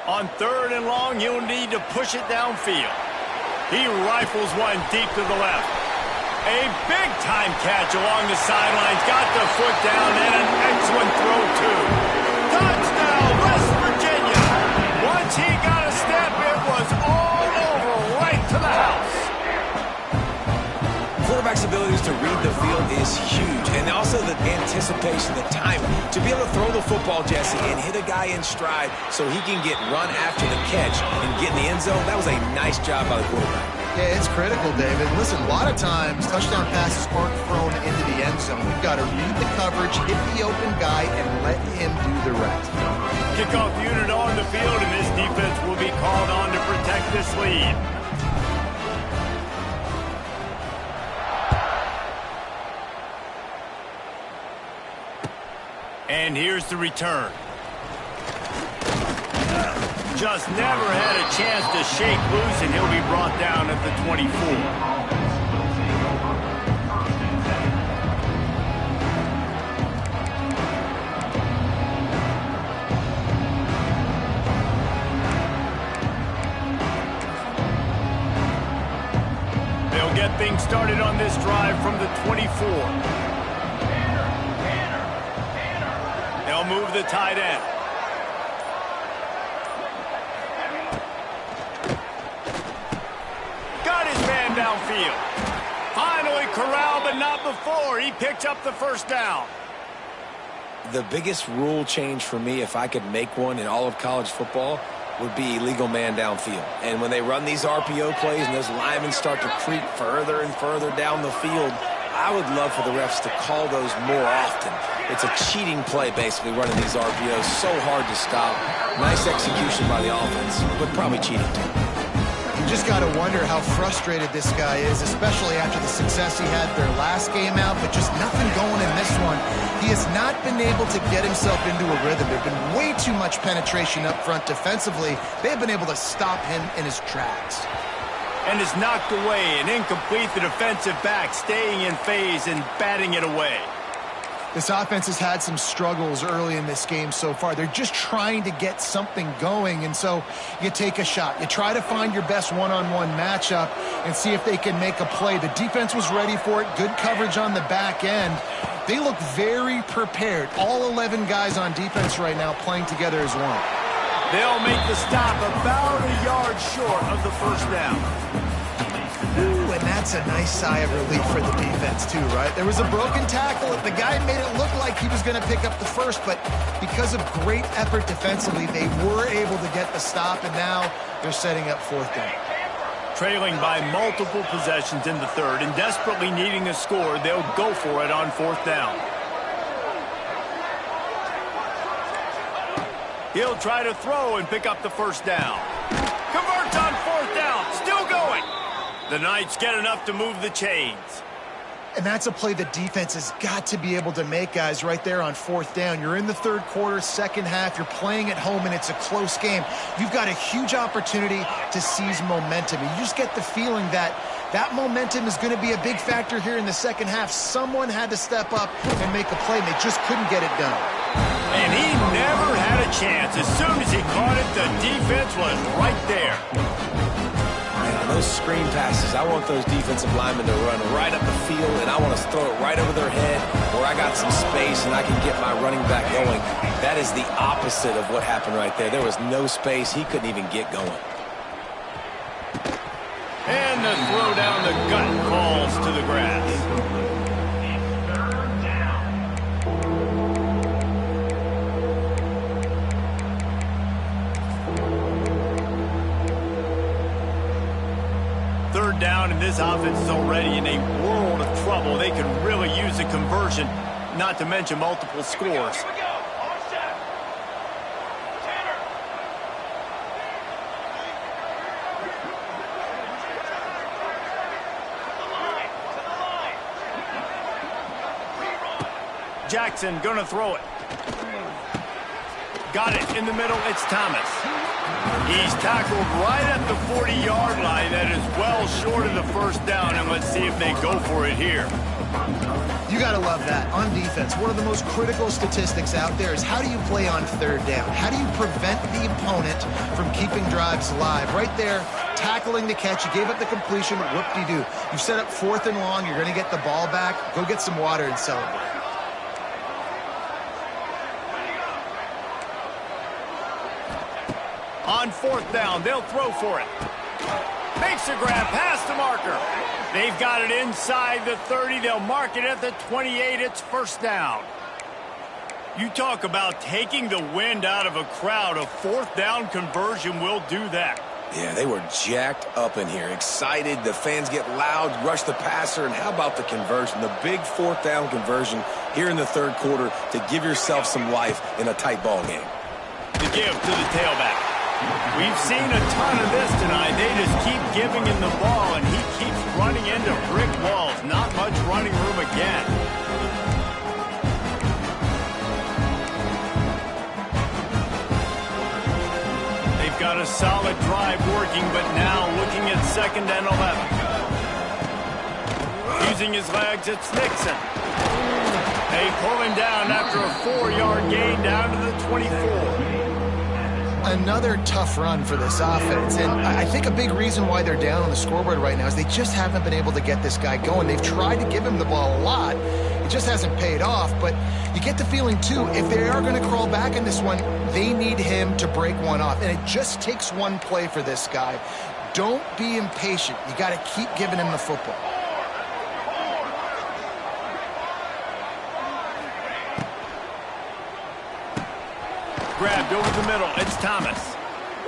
[SPEAKER 1] On 3rd and long, he'll need to push it downfield. He rifles one deep to the left. A big-time catch along the sidelines. Got the foot down and an excellent throw, too. Touchdown, West Virginia. Once he got a step, it was all over right to the house.
[SPEAKER 2] Quarterback's abilities to read the field is huge, and also the anticipation, the timing. To be able to throw the football, Jesse, and hit a guy in stride so he can get run after the catch and get in the end zone, that was a nice job by the quarterback.
[SPEAKER 3] Yeah, it's critical, David. Listen, a lot of times touchdown passes aren't thrown into the end zone. You've got to read the coverage, hit the open guy, and let him do the rest.
[SPEAKER 1] Kickoff unit on the field, and this defense will be called on to protect this lead. And here's the return. Just never had a chance to shake loose, and he'll be brought down at the 24. They'll get things started on this drive from the 24. They'll move the tight end. Got his man downfield. Finally corralled, but not before. He picked up the first down.
[SPEAKER 2] The biggest rule change for me, if I could make one in all of college football, would be illegal man downfield. And when they run these RPO plays and those linemen start to creep further and further down the field, I would love for the refs to call those more often. It's a cheating play, basically, running these RPOs. So hard to stop. Nice execution by the offense, but probably cheating too.
[SPEAKER 3] You just got to wonder how frustrated this guy is, especially after the success he had their last game out, but just nothing going in this one. He has not been able to get himself into a rhythm. There's been way too much penetration up front defensively. They've been able to stop him in his tracks.
[SPEAKER 1] And is knocked away and incomplete. The defensive back staying in phase and batting it away.
[SPEAKER 3] This offense has had some struggles early in this game so far. They're just trying to get something going, and so you take a shot. You try to find your best one-on-one matchup and see if they can make a play. The defense was ready for it. Good coverage on the back end. They look very prepared. All 11 guys on defense right now playing together as one.
[SPEAKER 1] They'll make the stop about a yard short of the first down.
[SPEAKER 3] Ooh, and that's a nice sigh of relief for the defense too, right? There was a broken tackle. The guy made it look like he was going to pick up the first, but because of great effort defensively, they were able to get the stop, and now they're setting up 4th down.
[SPEAKER 1] Trailing by multiple possessions in the 3rd and desperately needing a score, they'll go for it on 4th down. He'll try to throw and pick up the first down. Converts on 4th down. Still going. The Knights get enough to move the chains.
[SPEAKER 3] And that's a play the defense has got to be able to make, guys, right there on 4th down. You're in the 3rd quarter, 2nd half. You're playing at home, and it's a close game. You've got a huge opportunity to seize momentum. You just get the feeling that that momentum is going to be a big factor here in the 2nd half. Someone had to step up and make a play, and they just couldn't get it done.
[SPEAKER 1] And he never had a chance. As soon as he caught it, the defense was right there.
[SPEAKER 2] Those screen passes, I want those defensive linemen to run right up the field, and I want to throw it right over their head where I got some space and I can get my running back going. That is the opposite of what happened right there. There was no space. He couldn't even get going.
[SPEAKER 1] And the throw down the gut falls to the grass. Down, and this offense is already in a world of trouble. They can really use a conversion, not to mention multiple scores. Jackson gonna throw it. Got it in the middle. It's Thomas. He's tackled right at the 40-yard line. That is well short of the first down, and let's see if they go for it here.
[SPEAKER 3] You got to love that. On defense, one of the most critical statistics out there is how do you play on third down? How do you prevent the opponent from keeping drives alive? Right there, tackling the catch. You gave up the completion. Whoop-de-doo. You set up 4th and long. You're going to get the ball back. Go get some water and celebrate.
[SPEAKER 1] On 4th down, they'll throw for it. Makes a grab past the marker. They've got it inside the 30. They'll mark it at the 28. It's 1st down. You talk about taking the wind out of a crowd. A 4th down conversion will do that.
[SPEAKER 2] Yeah, they were jacked up in here, excited. The fans get loud, rush the passer, and how about the conversion? The big 4th down conversion here in the 3rd quarter to give yourself some life in a tight ball game.
[SPEAKER 1] The give to the tailback. We've seen a ton of this tonight. They just keep giving him the ball, and he keeps running into brick walls. Not much running room again. They've got a solid drive working, but now looking at 2nd and 11. Using his legs, it's Nixon. They pull him down after a 4-yard gain down to the 24.
[SPEAKER 3] Another tough run for this offense, and I think a big reason why they're down on the scoreboard right now is they just haven't been able to get this guy going. They've tried to give him the ball a lot. It just hasn't paid off, but you get the feeling, too, if they are going to crawl back in this one, they need him to break one off, and it just takes one play for this guy. Don't be impatient. You got to keep giving him the football.
[SPEAKER 1] Grabbed over the middle. It's Thomas.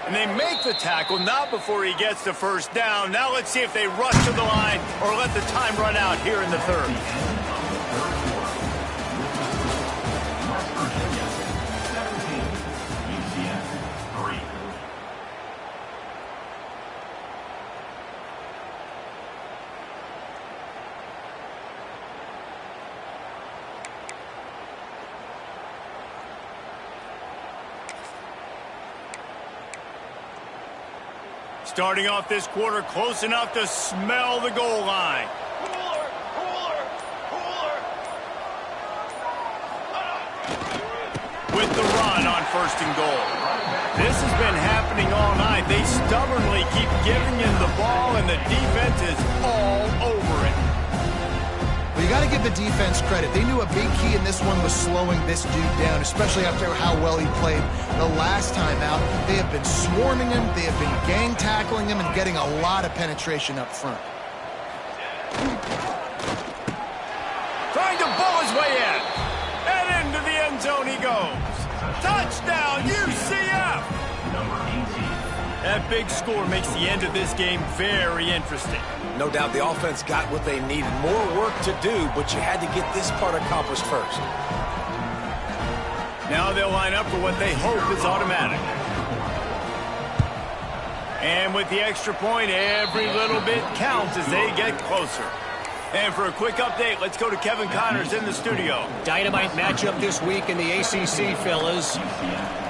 [SPEAKER 1] And they make the tackle, not before he gets the 1st down. Now let's see if they rush to the line or let the time run out here in the 3rd. Starting off this quarter close enough to smell the goal line. With the run on 1st and goal. This has been happening all night. They stubbornly keep giving him the ball, and the defense is all over it.
[SPEAKER 3] Well, you got to give the defense credit. They knew a big key in this one was slowing this dude down, especially after how well he played the last time out. They have been swarming him. They have been gang tackling him and getting a lot of penetration up front.
[SPEAKER 1] Trying to bull his way in. And into the end zone he goes. Touchdown, UCF! That big score makes the end of this game very interesting.
[SPEAKER 2] No doubt the offense got what they needed. More work to do, but you had to get this part accomplished first.
[SPEAKER 1] Now they'll line up for what they hope is automatic. And with the extra point, every little bit counts as they get closer. And for a quick update, let's go to Kevin Connors in the studio.
[SPEAKER 5] Dynamite matchup this week in the ACC, fellas.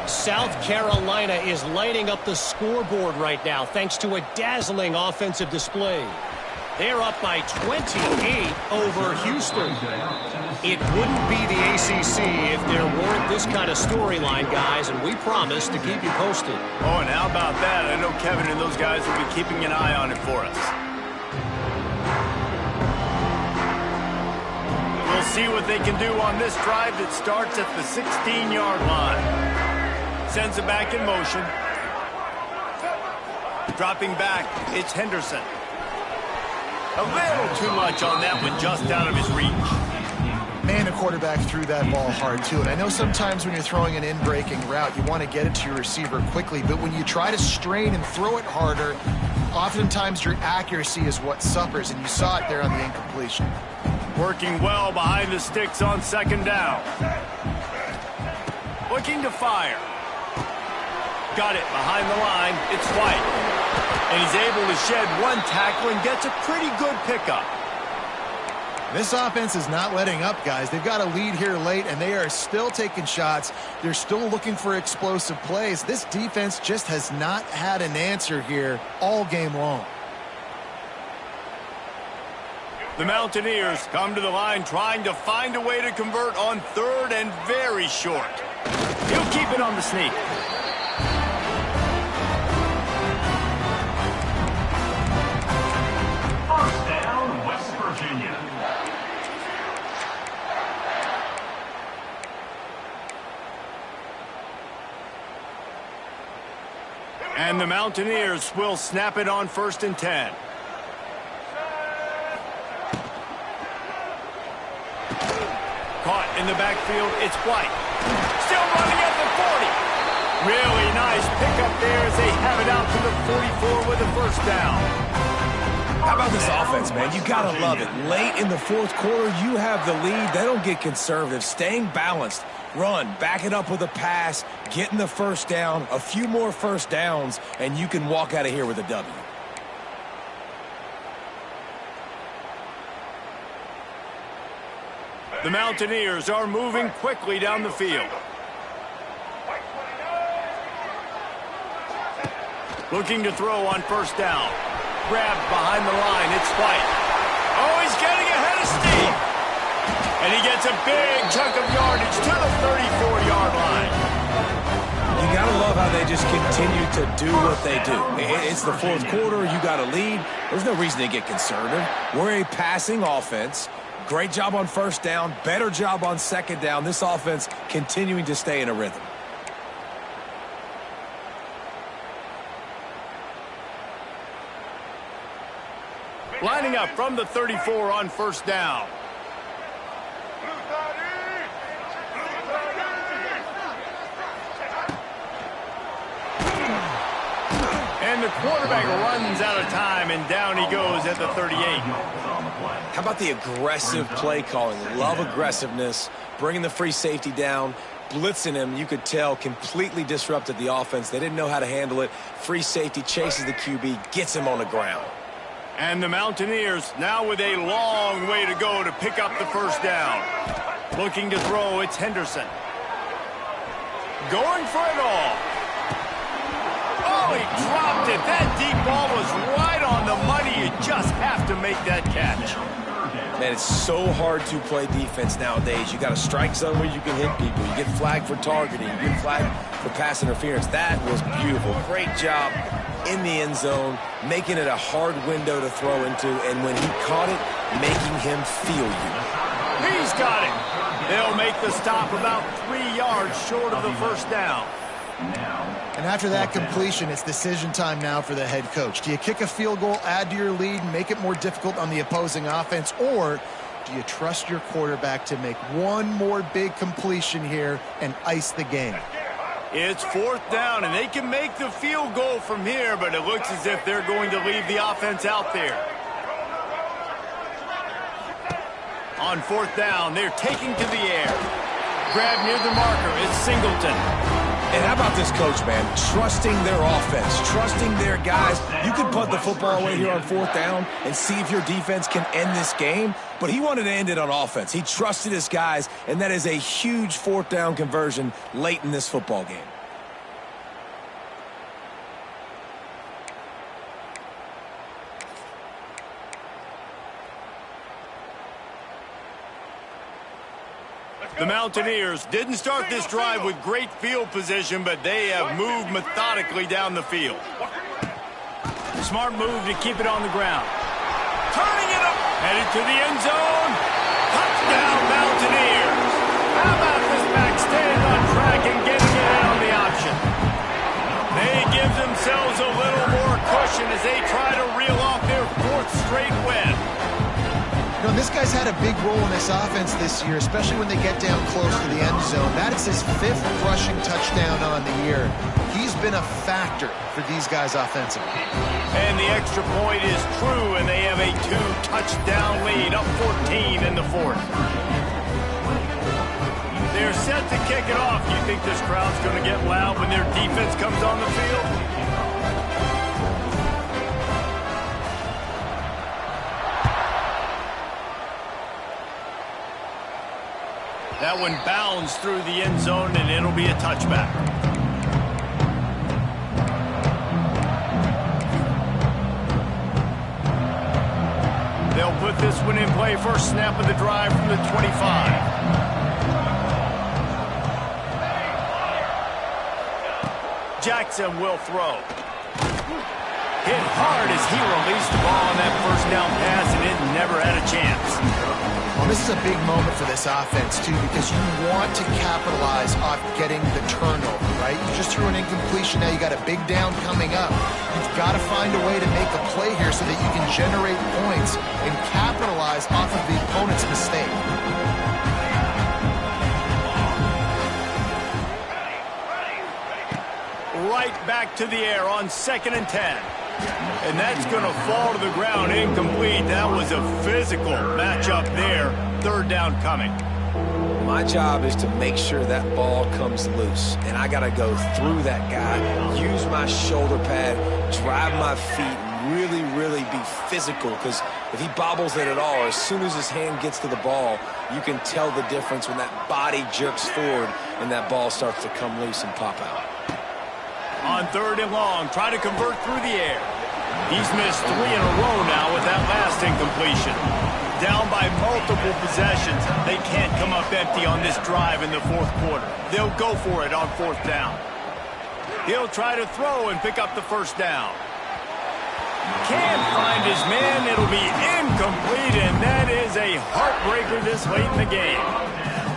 [SPEAKER 5] South Carolina is lighting up the scoreboard right now thanks to a dazzling offensive display. They're up by 28 over Houston. It wouldn't be the ACC if there weren't this kind of storyline, guys, and we promise to keep you posted.
[SPEAKER 1] Oh, and how about that? I know Kevin and those guys will be keeping an eye on it for us. We'll see what they can do on this drive that starts at the 16-yard line. Sends it back in motion. Dropping back, it's Henderson. A little too much on that one, just out of his reach.
[SPEAKER 3] Man, the quarterback threw that ball hard, too. And I know sometimes when you're throwing an in-breaking route, you want to get it to your receiver quickly. But when you try to strain and throw it harder, oftentimes your accuracy is what suffers. And you saw it there on the incompletion.
[SPEAKER 1] Working well behind the sticks on 2nd down. Looking to fire. Got it behind the line. It's White. And he's able to shed one tackle and gets a pretty good pickup.
[SPEAKER 3] This offense is not letting up, guys. They've got a lead here late, and they are still taking shots. They're still looking for explosive plays. This defense just has not had an answer here all game long.
[SPEAKER 1] The Mountaineers come to the line trying to find a way to convert on 3rd and very short. He'll keep it on the sneak.
[SPEAKER 4] First down, West Virginia.
[SPEAKER 1] And the Mountaineers will snap it on 1st and 10. Caught in the backfield, it's White. Still running at the 40. Really nice pickup there as they have it out to the 44 with a first down.
[SPEAKER 2] How about this offense, man? You got to love it. Late in the 4th quarter, you have the lead. They don't get conservative. Staying balanced. Run, back it up with a pass, getting the first down, a few more first downs, and you can walk out of here with a W.
[SPEAKER 1] The Mountaineers are moving quickly down the field. Looking to throw on first down. Grabbed behind the line, it's White. Oh, he's getting ahead of steam. And he gets a big chunk of yardage to the 34-yard line.
[SPEAKER 2] You got to love how they just continue to do what they do. It's the 4th quarter. You got a lead. There's no reason to get conservative. We're a passing offense. Great job on first down. Better job on second down. This offense continuing to stay in a rhythm.
[SPEAKER 1] Lining up from the 34 on first down. And the quarterback runs out of time, and down he goes at the 38.
[SPEAKER 2] How about the aggressive play calling? Love aggressiveness, bringing the free safety down, blitzing him. You could tell completely disrupted the offense. They didn't know how to handle it. Free safety chases the QB, gets him on the ground.
[SPEAKER 1] And the Mountaineers now with a long way to go to pick up the first down. Looking to throw, it's Henderson. Going for it all. Oh, he dropped it. That deep ball was right on the money. You just have to make that catch.
[SPEAKER 2] Man, it's so hard to play defense nowadays. You got a strike zone where you can hit people. You get flagged for targeting. You get flagged for pass interference. That was beautiful. Great job in the end zone, making it a hard window to throw into, and when he caught it, making him feel you.
[SPEAKER 1] He's got it. They'll make the stop about 3 yards short of the first down.
[SPEAKER 3] And after that completion, it's decision time now for the head coach. Do you kick a field goal, add to your lead, and make it more difficult on the opposing offense, or do you trust your quarterback to make one more big completion here and ice the game?
[SPEAKER 1] It's 4th down, and they can make the field goal from here, but it looks as if they're going to leave the offense out there. On 4th down, they're taking to the air. Grab near the marker is Singleton.
[SPEAKER 2] And how about this coach, man? Trusting their offense, trusting their guys. You can punt the football away here on 4th down and see if your defense can end this game, but he wanted to end it on offense. He trusted his guys, and that is a huge 4th down conversion late in this football game.
[SPEAKER 1] The Mountaineers didn't start this drive with great field position, but they have moved methodically down the field. Smart move to keep it on the ground. Turning it up, headed to the end zone. Touchdown, Mountaineers. How about this back staying on track and getting it in on the option? They give themselves a little more cushion as they try to reel off their 4th straight win.
[SPEAKER 3] You know, this guy's had a big role in this offense this year, especially when they get down close to the end zone. That is his 5th rushing touchdown on the year. He's been a factor for these guys offensively.
[SPEAKER 1] And the extra point is true, and they have a 2-touchdown lead, up 14 in the 4th. They're set to kick it off. You think this crowd's going to get loud when their defense comes on the field? That one bounds through the end zone, and it'll be a touchback. They'll They'll put this one in play. First snap of the drive from the 25. Jackson will throw. Hit hard as he released the ball on that first down pass, and it never had a chance.
[SPEAKER 3] Well, this is a big moment for this offense, too, because you want to capitalize off getting the turnover, right? You just threw an incompletion. Now you got a big down coming up. You've got to find a way to make a play here so that you can generate points and capitalize off of the opponent's mistake.
[SPEAKER 1] Right back to the air on 2nd and 10. And that's going to fall to the ground incomplete. That was a physical matchup there. 3rd down coming.
[SPEAKER 2] My job is to make sure that ball comes loose. And I got to go through that guy, use my shoulder pad, drive my feet, really, really be physical. Because if he bobbles it at all, as soon as his hand gets to the ball, you can tell the difference when that body jerks forward and that ball starts to come loose and pop out.
[SPEAKER 1] On 3rd and long, try to convert through the air. He's missed 3 in a row now with that last incompletion. Down by multiple possessions. They can't come up empty on this drive in the 4th quarter. They'll go for it on 4th down. He'll try to throw and pick up the 1st down. Can't find his man. It'll be incomplete, and that is a heartbreaker this late in the game.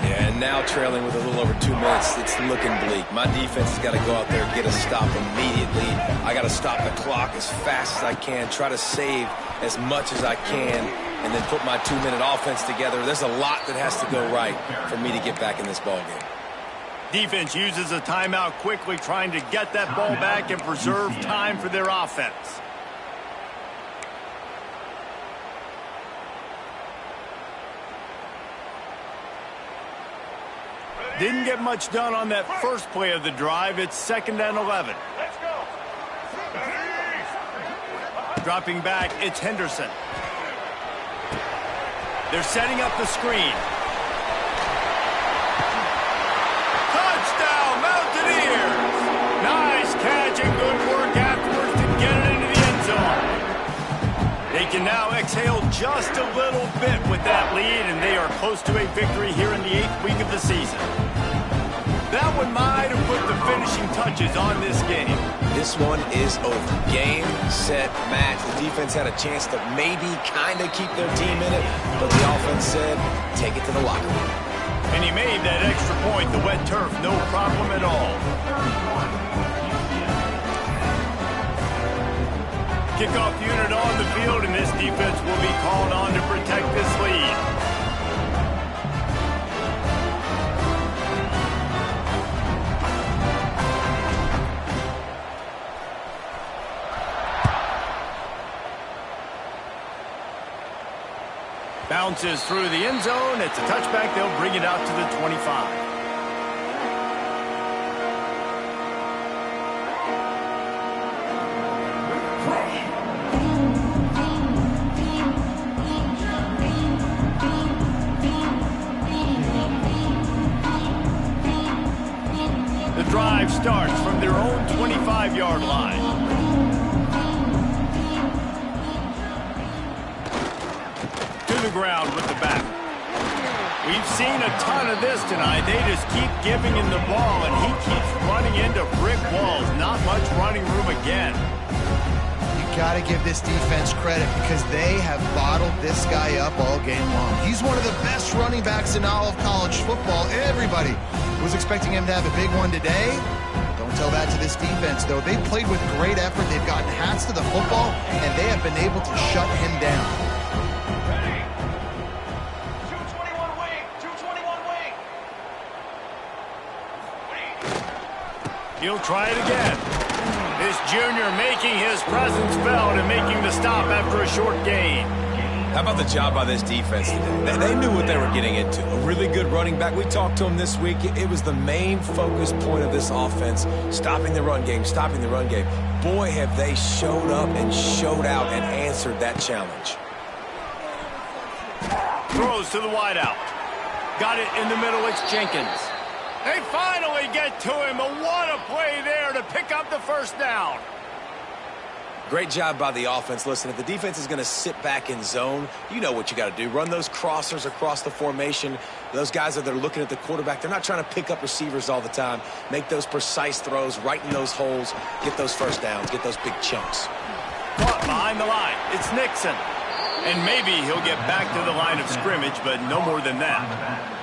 [SPEAKER 2] Yeah, and now trailing with a little over 2 minutes, it's looking bleak. My defense has got to go out there and get a stop immediately. I got to stop the clock as fast as I can, try to save as much as I can, and then put my 2-minute offense together. There's a lot that has to go right for me to get back in this ballgame.
[SPEAKER 1] Defense uses a timeout quickly, trying to get that ball back and preserve time for their offense. Didn't get much done on that first play of the drive. It's 2nd and 11.
[SPEAKER 4] Let's go.
[SPEAKER 1] Dropping back, it's Henderson. They're setting up the screen. Touchdown, Mountaineers! Nice catch and good work afterwards to get it into the end zone. They can now exhale just a little bit with that lead, and they are close to a victory here in the 8th week of the season. That one might have put the finishing touches on this game.
[SPEAKER 2] This one is over. Game, set, match. The defense had a chance to maybe kind of keep their team in it, but the offense said, take it to the locker room.
[SPEAKER 1] And he made that extra point, the wet turf, no problem at all. Kickoff unit on the field, and this defense will be called on to protect this lead. Bounces through the end zone. It's a touchback. They'll bring it out to the 25. The drive starts from their own 25-yard line. The ground with the back. We've seen a ton of this tonight. They just keep giving him the ball, and he keeps running into brick walls. Not much running room again.
[SPEAKER 3] You got to give this defense credit because they have bottled this guy up all game long. He's one of the best running backs in all of college football. Everybody was expecting him to have a big one today. Don't tell that to this defense, though. They played with great effort. They've gotten hats to the football, and they have been able to shut him down.
[SPEAKER 1] He'll try it again. This junior making his presence felt and making the stop after a short gain.
[SPEAKER 2] How about the job by this defense today? They knew what they were getting into. A really good running back. We talked to him this week. It was the main focus point of this offense, stopping the run game, stopping the run game. Boy, have they showed up and showed out and answered that challenge.
[SPEAKER 1] Throws to the wideout. Got it in the middle. It's Jenkins. They finally get to him, but what a play there to pick up the 1st down.
[SPEAKER 2] Great job by the offense. Listen, if the defense is going to sit back in zone, you know what you got to do. Run those crossers across the formation. Those guys that are looking at the quarterback, they're not trying to pick up receivers all the time. Make those precise throws, right in those holes, get those first downs, get those big chunks.
[SPEAKER 1] Caught behind the line. It's Nixon. And maybe he'll get back to the line of scrimmage, but no more than that.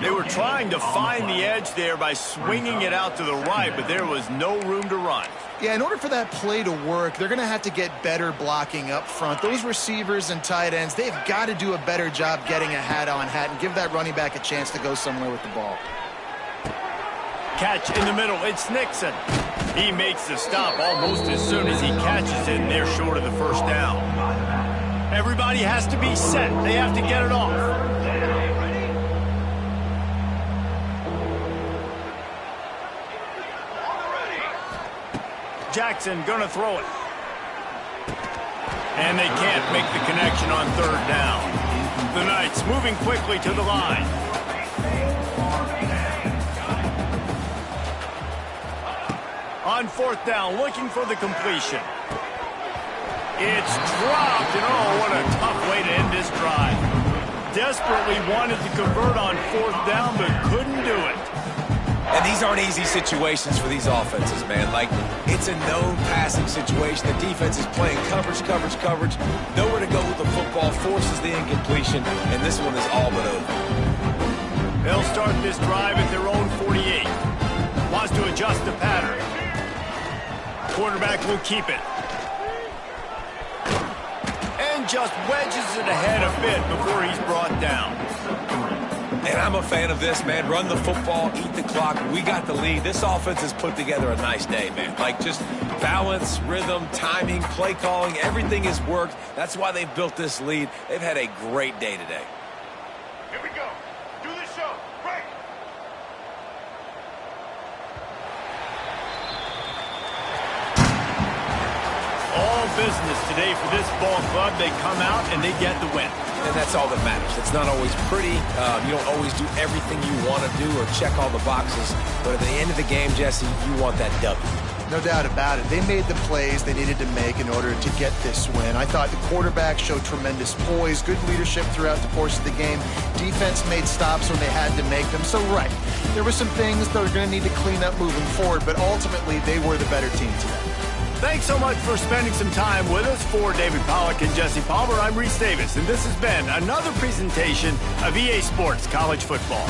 [SPEAKER 1] They were trying to find the edge there by swinging it out to the right, but there was no room to run.
[SPEAKER 3] Yeah, in order for that play to work, they're going to have to get better blocking up front. Those receivers and tight ends, they've got to do a better job getting a hat-on-hat and give that running back a chance to go somewhere with the ball.
[SPEAKER 1] Catch in the middle. It's Nixon. He makes the stop almost as soon as he catches it, and they're short of the first down. Everybody has to be set. They have to get it off. Jackson gonna throw it. And they can't make the connection on third down. The Knights moving quickly to the line. On fourth down, looking for the completion. It's dropped, and oh, what a tough way to end this drive. Desperately wanted to convert on fourth down, but couldn't do it.
[SPEAKER 2] And these aren't easy situations for these offenses, man. Like, it's a no passing situation. The defense is playing coverage. Nowhere to go with the football, forces the incompletion, and this one is all but over.
[SPEAKER 1] They'll start this drive at their own 48. Wants to adjust the pattern. Quarterback will keep it. And just wedges it ahead a bit before he's brought down.
[SPEAKER 2] And I'm a fan of this, man. Run the football, eat the clock. We got the lead. This offense has put together a nice day, man. Like, just balance, rhythm, timing, play calling, everything has worked. That's why they've built this lead. They've had a great day today.
[SPEAKER 1] Here we go. Do the show. Break. All business today for this ball club. They come out and they get the win.
[SPEAKER 2] And that's all that matters. It's not always pretty. You don't always do everything you want to do or check all the boxes. But at the end of the game, Jesse, you want that W.
[SPEAKER 3] No doubt about it. They made the plays they needed to make in order to get this win. I thought the quarterback showed tremendous poise, good leadership throughout the course of the game. Defense made stops when they had to make them. So, right, there were some things that we're going to need to clean up moving forward, but ultimately they were the better team today.
[SPEAKER 1] Thanks so much for spending some time with us. For David Pollack and Jesse Palmer, I'm Reese Davis, and this has been another presentation of EA Sports College Football.